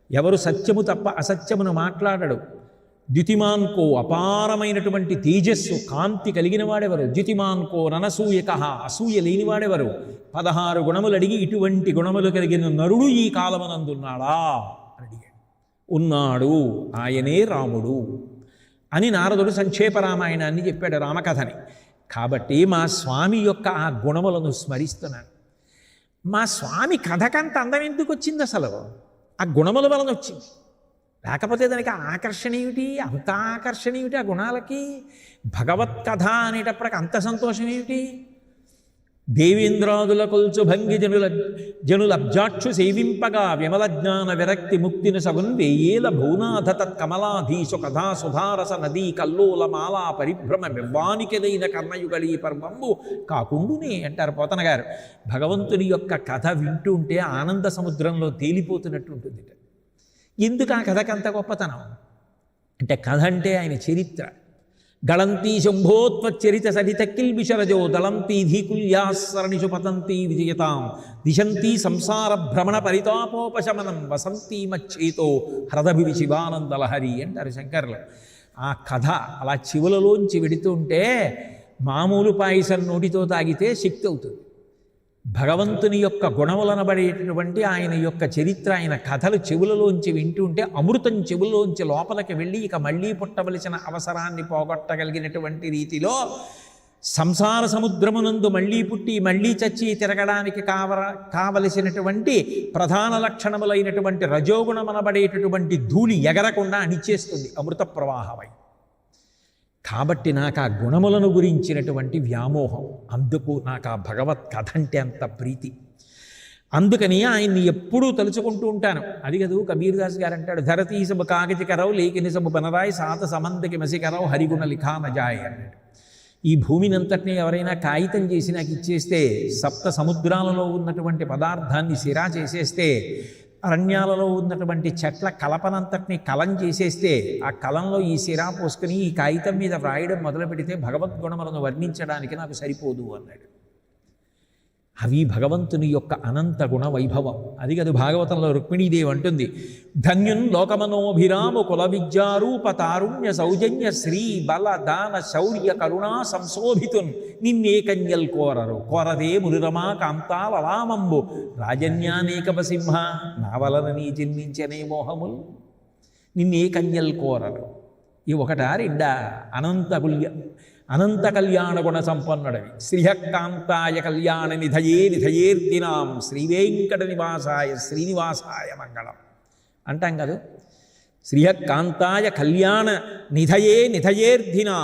ఎవరు సత్యము తప్ప అసత్యమును మాట్లాడడు? ద్యుతిమాన్కో, అపారమైనటువంటి తేజస్సు కాంతి కలిగిన వాడెవరు? ద్యుతిమాన్కో ననసూయక, అసూయ లేనివాడెవరు? 16 గుణములు అడిగి ఇటువంటి గుణములు కలిగిన నరుడు ఈ కాలమునందున్నాడా అని అడిగాడు. ఉన్నాడు, ఆయనే రాముడు అని నారదుడు సంక్షేప రామాయణాన్ని చెప్పాడు, రామకథని. కాబట్టి మా స్వామి యొక్క ఆ గుణములను స్మరిస్తున్నాను. మా స్వామి కథకంత అందం ఎందుకు వచ్చింది? అసలు ఆ గుణముల వలన వచ్చింది. లేకపోతే దానికి ఆకర్షణ ఏమిటి? అంత ఆకర్షణ ఏమిటి ఆ గుణాలకి? భగవత్ కథ అనేటప్పటికి అంత సంతోషం ఏమిటి? దేవేంద్రాదుల కొల్చు భంగి జనులబ్జాక్షు సేవింపగా విమల జ్ఞాన విరక్తి ముక్తిని సగున్ వేయేల భౌనాథ తత్కమలాధీశు కథా సుధారస నదీ కల్లోల మాలా పరిభ్రమ వివ్వానికెదైన కర్ణయుగళీ పర్వంబు కాకుండునే అంటారు పోతన గారు. భగవంతుని యొక్క కథ వింటుంటే ఆనంద సముద్రంలో తేలిపోతున్నట్టు ఉంటుంది. ఎందుకు ఆ కథకంత గొప్పతనం అంటే, కథ అంటే ఆయన చరిత్ర. గళంతీ శంభోత్వచ్చరిత సరిత కిల్బిషరజో దళంతీ ధీకుల్యాసరణిషు పతంతీ విజయతాం దిశంతీ సంసార భ్రమణ పరితాపోపశమనం వసంతీ మచ్చేతో హ్రదభివి శివానందలహరి అంటారు శంకర్లు. ఆ కథ అలా చెవులలోంచి వెడుతుంటే మామూలు పాయసం నోటితో తాగితే శక్తి అవుతుంది. భగవంతుని యొక్క గుణములనబడేటటువంటి ఆయన యొక్క చరిత్ర, ఆయన కథలు చెవులలోంచి వింటుంటే అమృతం చెవులలోంచి లోపలికి వెళ్ళి ఇక మళ్ళీ పుట్టవలసిన అవసరాన్ని పోగొట్టగలిగినటువంటి రీతిలో సంసార సముద్రమునందు మళ్ళీ పుట్టి మళ్ళీ చచ్చి తిరగడానికి కావలసినటువంటి ప్రధాన లక్షణములైనటువంటి రజోగుణమనబడేటటువంటి ధూళి ఎగరకుండా అణిచేస్తుంది అమృత ప్రవాహమై. కాబట్టి నాకు ఆ గుణములను గురించినటువంటి వ్యామోహం, అందుకు నాకు ఆ భగవత్ కథ అంటే అంత ప్రీతి. అందుకని ఆయన్ని ఎప్పుడూ తలుచుకుంటూ ఉంటాను. అది కదూ కబీర్దాస్ గారు అంటాడు, ధరతీ సబ్ కాగతి కరవు లేకిని సబ్ బనరాయి సాత సమంతకి మసికరవు హరిగుణ లిఖా నజాయ్ అన్నాడు. ఈ భూమిని అంతటినీ ఎవరైనా కాగితం చేసి నాకు ఇచ్చేస్తే, సప్త సముద్రాలలో ఉన్నటువంటి పదార్థాన్ని సిరా చేసేస్తే, అరణ్యాలలో ఉన్నటువంటి చెట్ల కలపనంతటినీ కలం చేసేస్తే, ఆ కలంలో ఈ సిరా పోసుకుని ఈ కాగితం మీద వ్రాయడం మొదలు పెడితే భగవద్గుణములను వర్ణించడానికి నాకు సరిపోదు అన్నాడు. అవి భగవంతుని యొక్క అనంత గుణ వైభవం. అది కదా భాగవతంలో రుక్మిణీదేవి అంటుంది, ధన్యున్ లోకమనోభిరాము కుల విద్యారూప తారుణ్య సౌజన్య శ్రీ బల దాన శౌర్య కరుణా సంశోభితున్ నిన్నే కన్యల్ కోరరు కోరదే మురురమా కాంతాలలామంబు రాజన్యానేకప సింహ నా వలన నీ జన్మించనే మోహములు నిన్నే కన్యల్ కోరరు. ఈ ఒకటా రెండా? అనంత కళ్యాణ గుణ సంపన్నుడవి శ్రీహకాంతాయ కళ్యాణ నిధయే నిధయేర్దినాం శ్రీవేంకట నివాసాయ శ్రీనివాసాయ మంగళం అంటాం కదా. శ్రీహకాంతాయ కళ్యాణ నిధయే నిధయేర్దినా,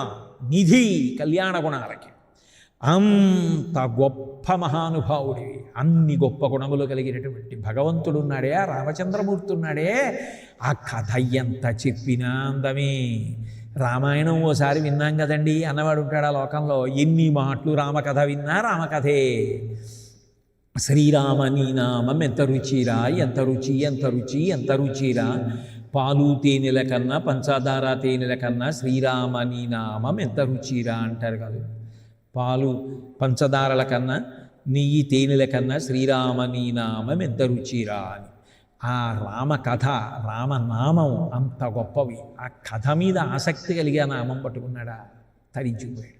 నిధి కళ్యాణ గుణాలకి. అంత గొప్ప మహానుభావుడివి, అన్ని గొప్ప గుణములు కలిగినటువంటి భగవంతుడు ఉన్నాడే, ఆ రామచంద్రమూర్తి ఉన్నాడే, ఆ కథ ఎంత చెప్పినా అందమే. రామాయణం ఓసారి విన్నాం కదండి అన్నవాడు ఉంటాడు ఆ లోకంలో. ఎన్ని మాటలు రామకథ విన్నా రామకథే. శ్రీరామ నీ నామం ఎంత రుచిరా, ఎంత రుచి ఎంత రుచి ఎంత రుచిరా, పాలు తేనెల కన్నా పంచదార తేనెల కన్నా శ్రీరామ నీ నామం ఎంత రుచిరా అంటారు కాదు. పాలు పంచదారల కన్నా నెయ్యి తేనెల కన్నా శ్రీరామ నీ నామం ఎంత రుచిరా అని. ఆ రామకథ రామనామం అంత గొప్పవి. ఆ కథ మీద ఆసక్తి కలిగే నామం పట్టుకున్నాడా తరించిపోయాడు.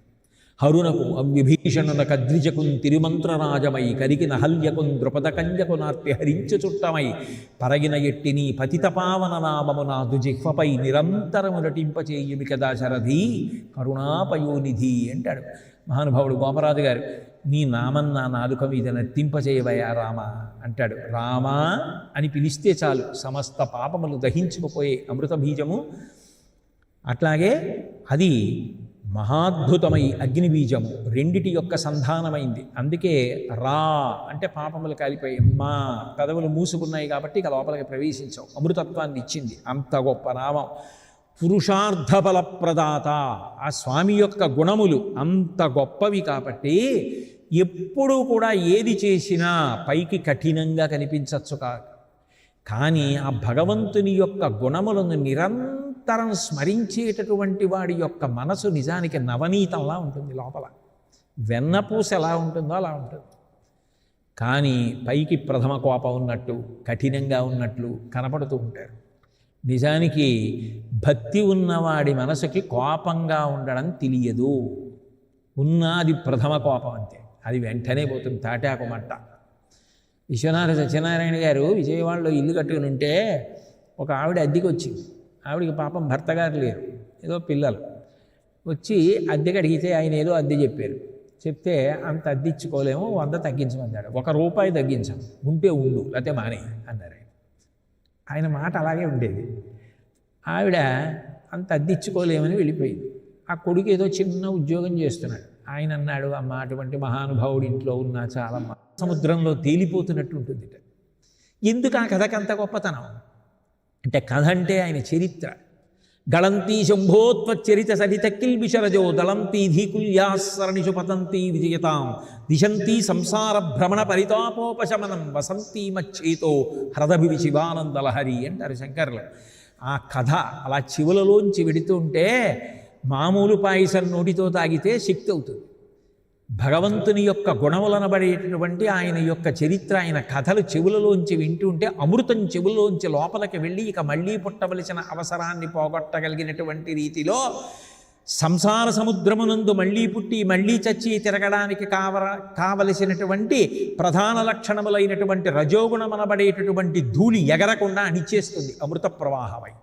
హరునకు విభీషణున కద్విజకున్ తిరుమంత్రరాజమై కరిగిన హల్యకున్ ద్రుపద కంజకు నార్తి హరించ చుట్టమై పరగిన ఎట్టిని పతితపావన నామము నాదు జిహ్వపై నిరంతరము నటింపచేయుమి కదా శరథి కరుణాపయోనిధి అంటాడు మహానుభావుడు గోపరాజు గారు. నీ నామం నా నాలుక మీద నర్తింపచేయవయా రామ అంటాడు. రామా అని పిలిస్తే చాలు సమస్త పాపములు దహించుకుపోయే అమృత బీజము. అట్లాగే అది మహాద్భుతమై అగ్నిబీజము రెండిటి యొక్క సంధానమైంది. అందుకే రా అంటే పాపములు కాలిపోయి మా పెదవులు మూసుకున్నాయి కాబట్టి ఇక లోపలికి ప్రవేశించవు. అమృతత్వాన్ని ఇచ్చింది. అంత గొప్ప నామం. పురుషార్థ బలప్రదాత. ఆ స్వామి యొక్క గుణములు అంత గొప్పవి కాబట్టి ఎప్పుడూ కూడా ఏది చేసినా పైకి కఠినంగా కనిపించచ్చు కానీ ఆ భగవంతుని యొక్క గుణములను నిరంతరం స్మరించేటటువంటి వాడి యొక్క మనసు నిజానికి నవనీతంలా ఉంటుంది. లోపల వెన్నపూస ఎలా ఉంటుందో అలా ఉంటుంది. కానీ పైకి ప్రథమ కోపం ఉన్నట్టు కఠినంగా ఉన్నట్లు కనపడుతూ ఉంటారు. నిజానికి భక్తి ఉన్నవాడి మనసుకి కోపంగా ఉండడం తెలియదు. ఉన్నది ప్రథమ కోపం అంతే, అది వెంటనే పోతుంది. తాటాకు మంట. విశ్వనాథ సత్యనారాయణ గారు విజయవాడలో ఇల్లు కట్టుకుని ఉంటే ఒక ఆవిడ అద్దెకి వచ్చింది. ఆవిడికి పాపం భర్త గారు లేరు, ఏదో పిల్లలు. వచ్చి అద్దెకి అడిగితే ఆయన ఏదో అద్దె చెప్పారు. చెప్తే అంత అద్దె ఇచ్చుకోలేము, 100 తగ్గించమన్నాడు. ₹1 తగ్గించాం, ఉంటే ఉండు లేకపోతే మానే అన్నారు. ఆయన మాట అలాగే ఉండేది. ఆవిడ అంత అద్దెచ్చుకోలేమని వెళ్ళిపోయింది. ఆ కొడుకు ఏదో చిన్న ఉద్యోగం చేస్తున్నాడు. ఆయన అన్నాడు, అమ్మ అటువంటి మహానుభావుడి ఇంట్లో ఉన్న చాలా సముద్రంలో తేలిపోతున్నట్టు ఉంటుంది. ఎందుకు ఆ కథకంత గొప్పతనం అంటే, కథ అంటే ఆయన చరిత్ర. గళంతీ శంభోత్వచ్చరిత సరిత కిల్బిషరజో దళంతీ ధీకుల్యాసరణిషు పతంతీ విజయతాం దిశంతీ సంసార భ్రమణ పరితాపోపశమనం వసంతీ మచ్చేతో హ్రదభివి శివానందలహరి అంటారు శంకర్లు. ఆ కథ అలా చెవులలోంచి వెడుతుంటే మామూలు పాయసం నోటితో తాగితే శక్తి అవుతుంది. భగవంతుని యొక్క గుణములనబడేటటువంటి ఆయన యొక్క చరిత్ర, ఆయన కథలు చెవులలోంచి వింటుంటే అమృతం చెవులలోంచి లోపలికి వెళ్ళి ఇక మళ్ళీ పుట్టవలసిన అవసరాన్ని పోగొట్టగలిగినటువంటి రీతిలో సంసార సముద్రమునందు మళ్ళీ పుట్టి మళ్ళీ చచ్చి తిరగడానికి కావలసినటువంటి ప్రధాన లక్షణములైనటువంటి రజోగుణమనబడేటటువంటి ధూళి ఎగరకుండా అణిచేస్తుంది అమృత ప్రవాహమై.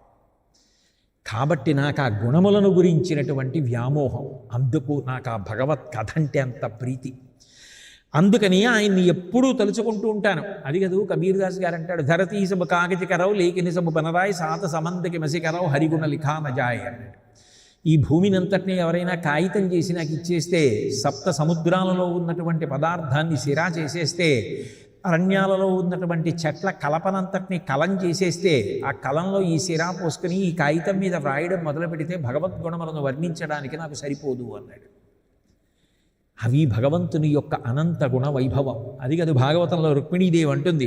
కాబట్టి నాకు ఆ గుణములను గురించినటువంటి వ్యామోహం, అందుకు నాకు ఆ భగవత్ కథ అంటే అంత ప్రీతి. అందుకని ఆయన్ని ఎప్పుడూ తలుచుకుంటూ ఉంటాను. అది కదూ కబీర్దాస్ గారు అంటాడు, ధరతీ సబ్ కాగతి కరవు లేకిని సబ్ బనరాయి సాత సమంతకి మసికరవు హరిగుణ లిఖా నజాయ్ అన్నాడు. ఈ భూమిని అంతటినీ ఎవరైనా కాగితం చేసి నాకు ఇచ్చేస్తే, సప్త సముద్రాలలో ఉన్నటువంటి పదార్థాన్ని సిరా చేసేస్తే, అరణ్యాలలో ఉన్నటువంటి చెట్ల కలపనంతటినీ కలం చేసేస్తే, ఆ కలంలో ఈ సిరా పోసుకుని ఈ కాగితం మీద వ్రాయడం మొదలు పెడితే భగవద్గుణములను వర్ణించడానికి నాకు సరిపోదు అన్నాడు. అవి భగవంతుని యొక్క అనంత గుణ వైభవం. అది కదా భాగవతంలో రుక్మిణీదేవి అంటుంది,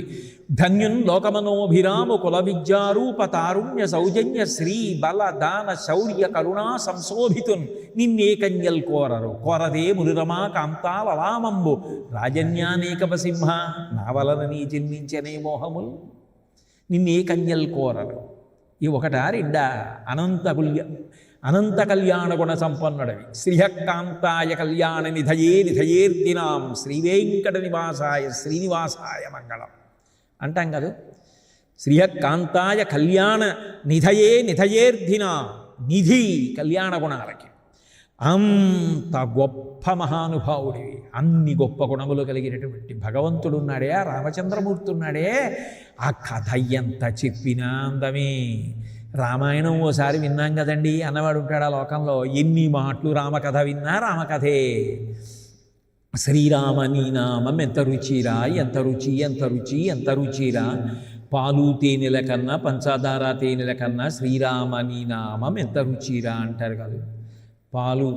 ధన్యున్ లోకమనోభిరాము కుల విద్యారూప తారుణ్య సౌజన్య శ్రీ బల దాన శౌర్య కరుణా సంశోభితున్ నిన్నే కన్యల్ కోరరు కోరదే మునిరమా కాంతాలలామంబు రాజన్యానేకప సింహ నా వలన నీ జన్మించనే మోహములు నిన్నే కన్యల్ కోరరు. ఈ ఒకటా రెండా? అనంత కళ్యాణ గుణ సంపన్నుడవి శ్రీహకాంతాయ కళ్యాణ నిధయే నిధయేర్దినాం శ్రీవేంకట నివాసాయ శ్రీనివాసాయ మంగళం అంటాం కదా. శ్రీహకాంతాయ కళ్యాణ నిధయే నిధయేర్దినా, నిధి కళ్యాణ గుణాలకి. అంత గొప్ప మహానుభావుడివి, అన్ని గొప్ప గుణములు కలిగినటువంటి భగవంతుడు ఉన్నాడే, ఆ రామచంద్రమూర్తి ఉన్నాడే, ఆ కథ ఎంత చెప్పినా అందమే. రామాయణం ఓసారి విన్నాం కదండి అన్నవాడు ఉంటాడు ఆ లోకంలో. ఎన్ని మాటలు రామకథ విన్నా రామకథే. శ్రీరామ నీ నామం ఎంత రుచిరా, ఎంత రుచి ఎంత రుచి ఎంత రుచిరా, పాలు తేనెల కన్నా పంచదార తేనెల కన్నా శ్రీరామ నీ నామం ఎంత రుచిరా అంటారు కాదు. పాలు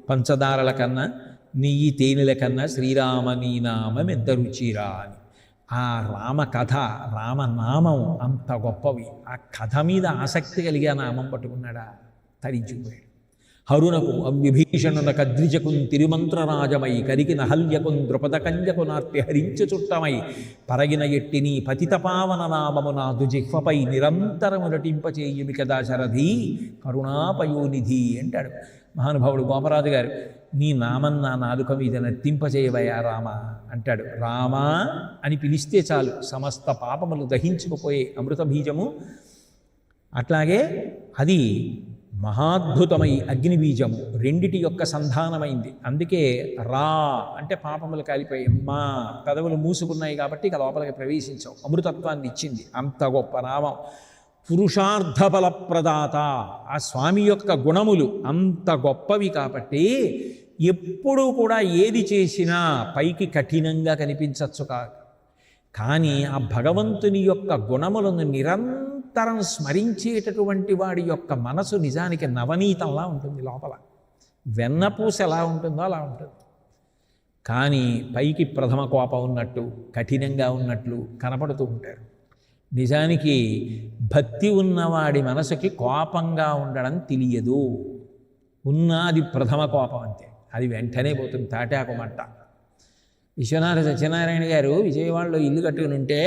పంచదారల కన్నా నెయ్యి తేనెల కన్నా శ్రీరామ నీ నామం ఎంత రుచిరా అని. ఆ రామకథ రామనామం అంత గొప్పవి. ఆ కథ మీద ఆసక్తి కలిగి ఆ నామం పట్టుకున్నాడా, తరించిపోయాడు. హరునకు విభీషణున కద్రిజకున్ తిరుమంత్రరాజమై కరిగిన హల్యకున్ ద్రుపద కంజకు నార్తి హరించ చుట్టమై పరగిన ఎట్టిని పతితపావన నామము నాదు జిహ్వపై నిరంతరము నటింపచేయుమి కదా శరథి కరుణాపయోనిధి అంటాడు మహానుభావుడు గోపరాజు గారు. నీ నామం నా నాలుక మీద నర్తింపచేయవయా రామ అంటాడు. రామా అని పిలిస్తే చాలు సమస్త పాపములు దహించుకుపోయే అమృత బీజము. అట్లాగే అది మహాద్భుతమై అగ్ని బీజము రెండిటి యొక్క సంధానమైంది. అందుకే రా అంటే పాపములు కాలిపోయి, మా పెదవులు మూసుకున్నాయి కాబట్టి ఇక లోపలికి ప్రవేశించవు, అమృతత్వాన్ని ఇచ్చింది. అంత గొప్ప నామం. పురుషార్థ ఫలప్రదాత, ఆ స్వామి యొక్క గుణములు అంత గొప్పవి కాబట్టి ఎప్పుడూ కూడా ఏది చేసినా పైకి కఠినంగా కనిపించవచ్చు కాదు, కానీ ఆ భగవంతుని యొక్క గుణములను నిరంతరం స్మరించేటటువంటి వాడి యొక్క మనసు నిజానికి నవనీతంలా ఉంటుంది. లోపల వెన్నపూస ఎలా ఉంటుందో అలా ఉంటుంది. కానీ పైకి ప్రథమ కోపం ఉన్నట్టు కఠినంగా ఉన్నట్లు కనపడుతూ ఉంటారు. నిజానికి భక్తి ఉన్నవాడి మనసుకి కోపంగా ఉండడం తెలియదు. ఉన్నది ప్రథమ కోపం అంతే, అది వెంటనే పోతుంది తాటాకు మంట. విశ్వనాథ సత్యనారాయణ గారు విజయవాడలో ఇల్లు కట్టుకుని ఉంటే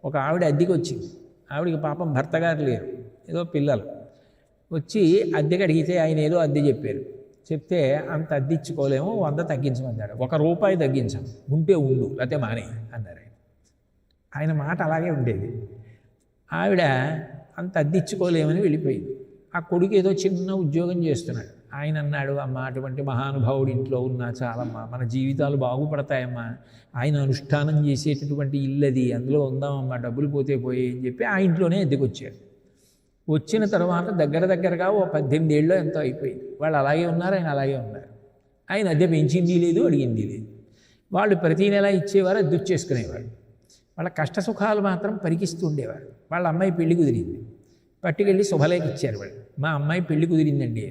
ఒక ఆవిడ అద్దెకి వచ్చింది. ఆవిడికి పాపం భర్త గారు లేరు, ఏదో పిల్లలు. వచ్చి అద్దెకి అడిగితే ఆయన ఏదో అద్దె చెప్పారు. చెప్తే అంత అద్దె ఇచ్చుకోలేము, 100 తగ్గించమన్నాడు. ₹1 తగ్గించాం, ఉంటే ఉండు లేకపోతే మానే అన్నారు. ఆయన మాట అలాగే ఉండేది. ఆవిడ అంత అద్దెచ్చుకోలేమని వెళ్ళిపోయింది. ఆ కొడుకు ఏదో చిన్న ఉద్యోగం చేస్తున్నాడు. ఆయన అన్నాడు, అమ్మ అటువంటి మహానుభావుడి ఇంట్లో ఉన్నా చాలమ్మా, మన జీవితాలు బాగుపడతాయమ్మా, ఆయన అనుష్ఠానం చేసేటటువంటి ఇల్లది, అందులో ఉందామమ్మా, డబ్బులు పోతే పోయి అని చెప్పి ఆ ఇంట్లోనే అద్దెకొచ్చారు. వచ్చిన తర్వాత దగ్గరగా ఓ 18 ఏళ్ళలో ఎంతో అయిపోయింది. వాళ్ళు అలాగే ఉన్నారు, ఆయన అలాగే ఉన్నారు. ఆయన అద్దె పెంచింది లేదు, అడిగింది లేదు. వాళ్ళు ప్రతీ నెల ఇచ్చేవారు, అద్దె చేసుకునేవారు. వాళ్ళ కష్ట సుఖాలు మాత్రం పరికిస్తూ ఉండేవారు. వాళ్ళ అమ్మాయి పెళ్లి కుదిరింది, పట్టుకెళ్ళి శుభలేఖ ఇచ్చారు. వాళ్ళు, మా అమ్మాయి పెళ్లి కుదిరిందండి.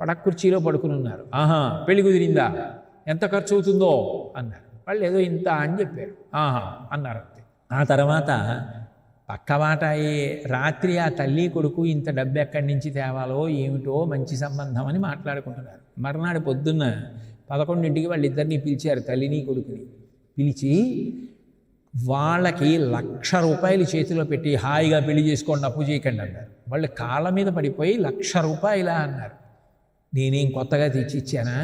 పడక కుర్చీలో పడుకుని ఉన్నారు. ఆహా, పెళ్లి కుదిరిందా, ఎంత ఖర్చు అవుతుందో అన్నారు. వాళ్ళు ఏదో ఇంత అని చెప్పారు. ఆహా అన్నారు అంతే. ఆ తర్వాత పక్కవాట రాత్రి ఆ తల్లి కొడుకు ఇంత డబ్బు ఎక్కడి నుంచి తేవాలో ఏమిటో మంచి సంబంధం అని మాట్లాడుకుంటున్నారు. మర్నాడు పొద్దున్న 11ంటికి వాళ్ళిద్దరినీ పిలిచారు, తల్లిని కొడుకుని పిలిచి వాళ్ళకి ₹1,00,000 చేతిలో పెట్టి హాయిగా పెళ్లి చేసుకోండి, అప్పు చేయకండి అన్నారు. వాళ్ళు కాళ్ళ మీద పడిపోయి ₹1,00,000 అన్నారు. నేనేం కొత్తగా తెచ్చి ఇచ్చానా,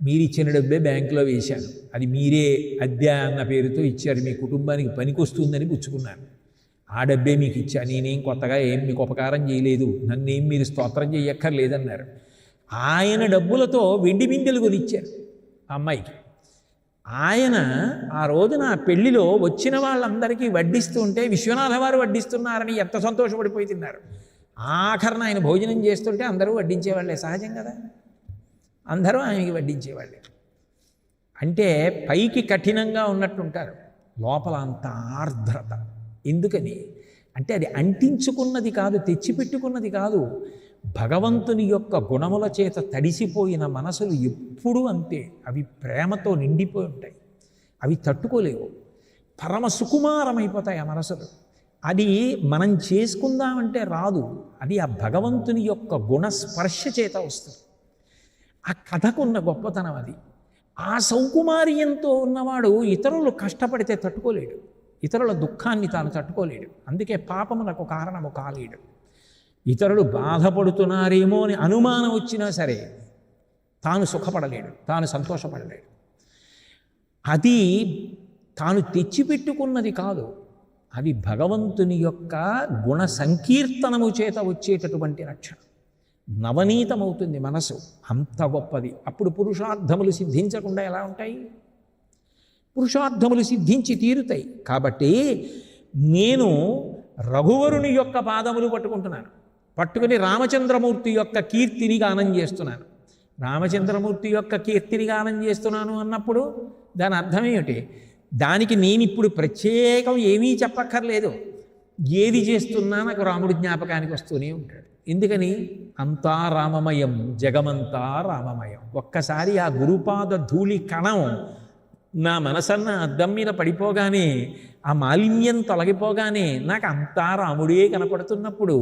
మీరు ఇచ్చిన డబ్బే బ్యాంకులో వేశాను, అది మీరే అద్దె అన్న పేరుతో ఇచ్చారు, మీ కుటుంబానికి పనికొస్తుందని పుచ్చుకున్నాను, ఆ డబ్బే మీకు ఇచ్చా, నేనేం కొత్తగా ఏం మీకు ఉపకారం చేయలేదు, నన్నేం మీరు స్తోత్రం చేయక్కర్లేదన్నారు. ఆయన డబ్బులతో వెండి బిందెలు కొనిచ్చారు ఆ అమ్మాయికి. ఆయన ఆ రోజున పెళ్లిలో వచ్చిన వాళ్ళందరికీ వడ్డిస్తూ ఉంటే విశ్వనాథ వారు వడ్డిస్తున్నారని ఎంత సంతోషపడిపోయి తిన్నారు. ఆఖరణ ఆయన భోజనం చేస్తుంటే అందరూ వడ్డించేవాళ్ళే, సహజం కదా, అందరూ ఆయనకి వడ్డించేవాళ్ళే. అంటే పైకి కఠినంగా ఉన్నట్టుంటారు, లోపల అంత ఆర్ద్రత. ఎందుకని అంటే అది అంటించుకున్నది కాదు, తెచ్చిపెట్టుకున్నది కాదు. భగవంతుని యొక్క గుణముల చేత తడిసిపోయిన మనసులు ఎప్పుడూ అంతే, అవి ప్రేమతో నిండిపోయి ఉంటాయి, అవి తట్టుకోలేవు, పరమ సుకుమారమైపోతాయి ఆ మనసులు. అది మనం చేసుకుందామంటే రాదు, అది ఆ భగవంతుని యొక్క గుణస్పర్శ చేత వస్తుంది. ఆ కథకున్న గొప్పతనం అది. ఆ సౌకుమార్యంతో ఉన్నవాడు ఇతరులు కష్టపడితే తట్టుకోలేడు, ఇతరుల దుఃఖాన్ని తాను తట్టుకోలేడు, అందుకే పాపమునకు కారణము కాలేడు. ఇతరులు బాధపడుతున్నారేమో అని అనుమానం వచ్చినా సరే తాను సుఖపడలేడు, తాను సంతోషపడలేడు. అది తాను తెచ్చిపెట్టుకున్నది కాదు, అది భగవంతుని యొక్క గుణ సంకీర్తనము చేత వచ్చేటటువంటి రక్షణ. నవనీతమవుతుంది మనసు, అంత గొప్పది. అప్పుడు పురుషార్థములు సిద్ధించకుండా ఎలా ఉంటాయి? పురుషార్థములు సిద్ధించి తీరుతాయి. కాబట్టి నేను రఘువరుని యొక్క పాదములు పట్టుకుంటున్నాను, పట్టుకుని రామచంద్రమూర్తి యొక్క కీర్తిని గానం చేస్తున్నాను. రామచంద్రమూర్తి యొక్క కీర్తిని గానం చేస్తున్నాను అన్నప్పుడు దాని అర్థం ఏమిటి? దానికి నేను ఇప్పుడు ప్రత్యేకం ఏమీ చెప్పక్కర్లేదు, ఏది చేస్తున్నా నాకు రాముడి జ్ఞాపకానికి వస్తూనే ఉంటాడు. ఎందుకని? అంతా రామమయం, జగమంతా రామమయం. ఒక్కసారి ఆ గురుపాద ధూళి కణం నా మనసన్న అద్దం మీద పడిపోగానే, ఆ మాలిన్యం తొలగిపోగానే నాకు అంతా రాముడే కనపడుతున్నప్పుడు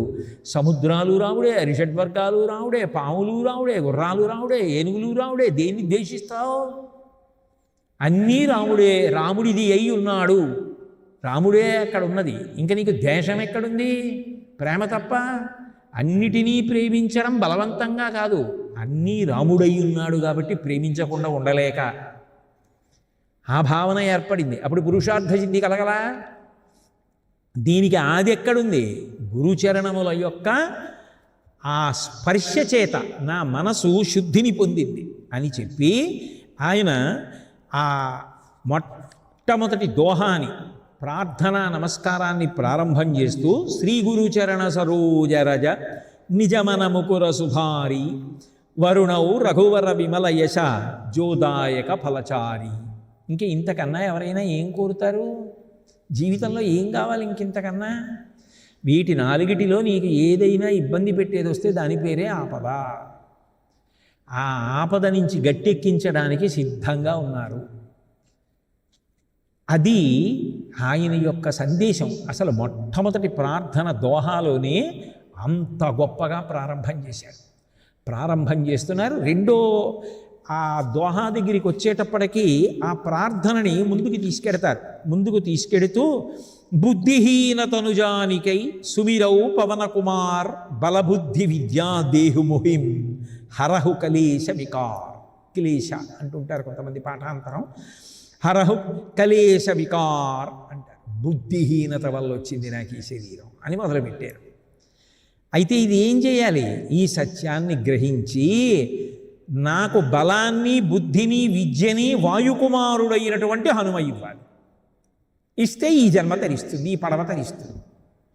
సముద్రాలు రాముడే, అరిషడ్వర్గాలు రాముడే, పాములు రాముడే, గుర్రాలు రాముడే, ఏనుగులు రాముడే. దేన్ని ద్వేషిస్తావు? అన్నీ రాముడే, రాముడిది అయి ఉన్నాడు, రాముడే అక్కడ ఉన్నది. ఇంకా నీకు ద్వేషం ఎక్కడుంది? ప్రేమ తప్ప. అన్నిటినీ ప్రేమించడం బలవంతంగా కాదు, అన్నీ రాముడై ఉన్నాడు కాబట్టి ప్రేమించకుండా ఉండలేక ఆ భావన ఏర్పడింది. అప్పుడు పురుషార్థ సిద్ధి కలగలా? దీనికి ఆది ఎక్కడుంది? గురుచరణముల యొక్క ఆ స్పర్శ చేత నా మనసు శుద్ధిని పొందింది అని చెప్పి ఆయన ఆ మొట్టమొదటి దోహాని ప్రార్థనా నమస్కారాన్ని ప్రారంభం చేస్తూ శ్రీ గురుచరణ సరోజరజ నిజమన ముకుర సుధారి వరుణౌ రఘువర విమల యశ జోదాయక ఫలచారి. ఇంక ఇంతకన్నా ఎవరైనా ఏం కోరుతారు? జీవితంలో ఏం కావాలి ఇంకింతకన్నా? వీటి నాలుగిటిలో నీకు ఏదైనా ఇబ్బంది పెట్టేది వస్తే దాని పేరే ఆపద. ఆ ఆపద నుంచి గట్టెక్కించడానికి సిద్ధంగా ఉన్నారు. అది ఆయన యొక్క సందేశం. అసలు మొట్టమొదటి ప్రార్థన దోహాలోనే అంత గొప్పగా ప్రారంభం చేశారు. ప్రారంభం చేస్తున్నారు. రెండో ఆ దోహా దగ్గరికి వచ్చేటప్పటికీ ఆ ప్రార్థనని ముందుకు తీసుకెడతారు. ముందుకు తీసుకెడుతూ బుద్ధిహీన తనుజానికై సుమిరౌ పవన కుమార్ బలబుద్ధి విద్యా దేహు ముహిం హరహు కలేశ వికార్. క్లేశ అంటుంటారు కొంతమంది పాఠాంతరం. హరహు కలేశ వికార్ అంటారు. బుద్ధిహీనత వల్ల వచ్చింది నాకు ఈ శరీరం అని మొదలుపెట్టారు. అయితే ఇది ఏం చేయాలి? ఈ సత్యాన్ని గ్రహించి నాకు బలాన్ని, బుద్ధిని, విద్యని వాయుకుమారుడైనటువంటి హనుమ ఇవ్వాలి. ఇస్తే ఈ జన్మ తరిస్తుంది, ఈ పడవ తరిస్తుంది,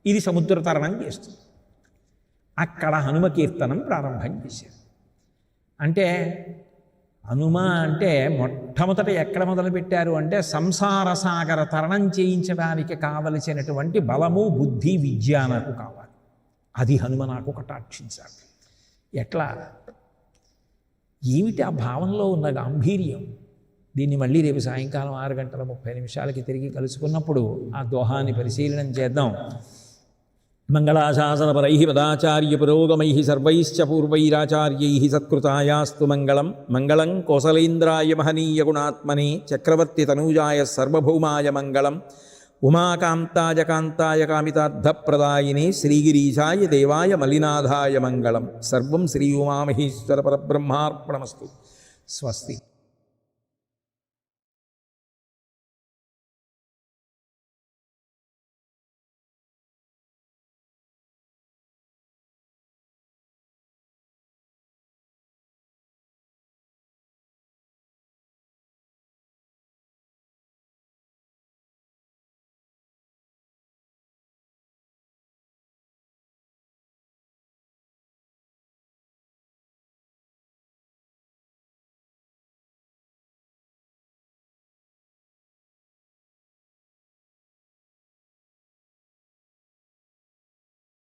ఇది సముద్ర తరణం చేస్తుంది. అక్కడ హనుమ కీర్తనం ప్రారంభం చేశారు. అంటే హనుమ అంటే మొట్టమొదట ఎక్కడ మొదలుపెట్టారు అంటే సంసార సాగర తరణం చేయించడానికి కావలసినటువంటి బలము, బుద్ధి, విద్య నాకు కావాలి. అది హనుమ నాకు కటాక్షించాలి. ఎట్లా? ఏమిటి ఆ భావంలో ఉన్న గాంభీర్యం? దీన్ని మళ్ళీ రేపు సాయంకాలం 6:30 తిరిగి కలుసుకున్నప్పుడు ఆ దోహాన్ని పరిశీలనం చేద్దాం. మంగళాశాసనపరై పదాచార్య పురోగమై సర్వైశ్చ పూర్వైరాచార్యై సత్కృతాయాస్తు మంగళం. మంగళం కోసలేంద్రాయ మహనీయ గుణాత్మనే చక్రవర్తి తనూజాయ సర్వభౌమాయ మంగళం. ఉమాకాంతాయ కాంతాయ కామితార్థప్రదాయినే శ్రీగిరీశాయ దేవాయ మలినాథాయ మంగళం. సర్వం శ్రీ ఉమామహేశ్వర పరబ్రహ్మార్పణమస్తు. స్వస్తి.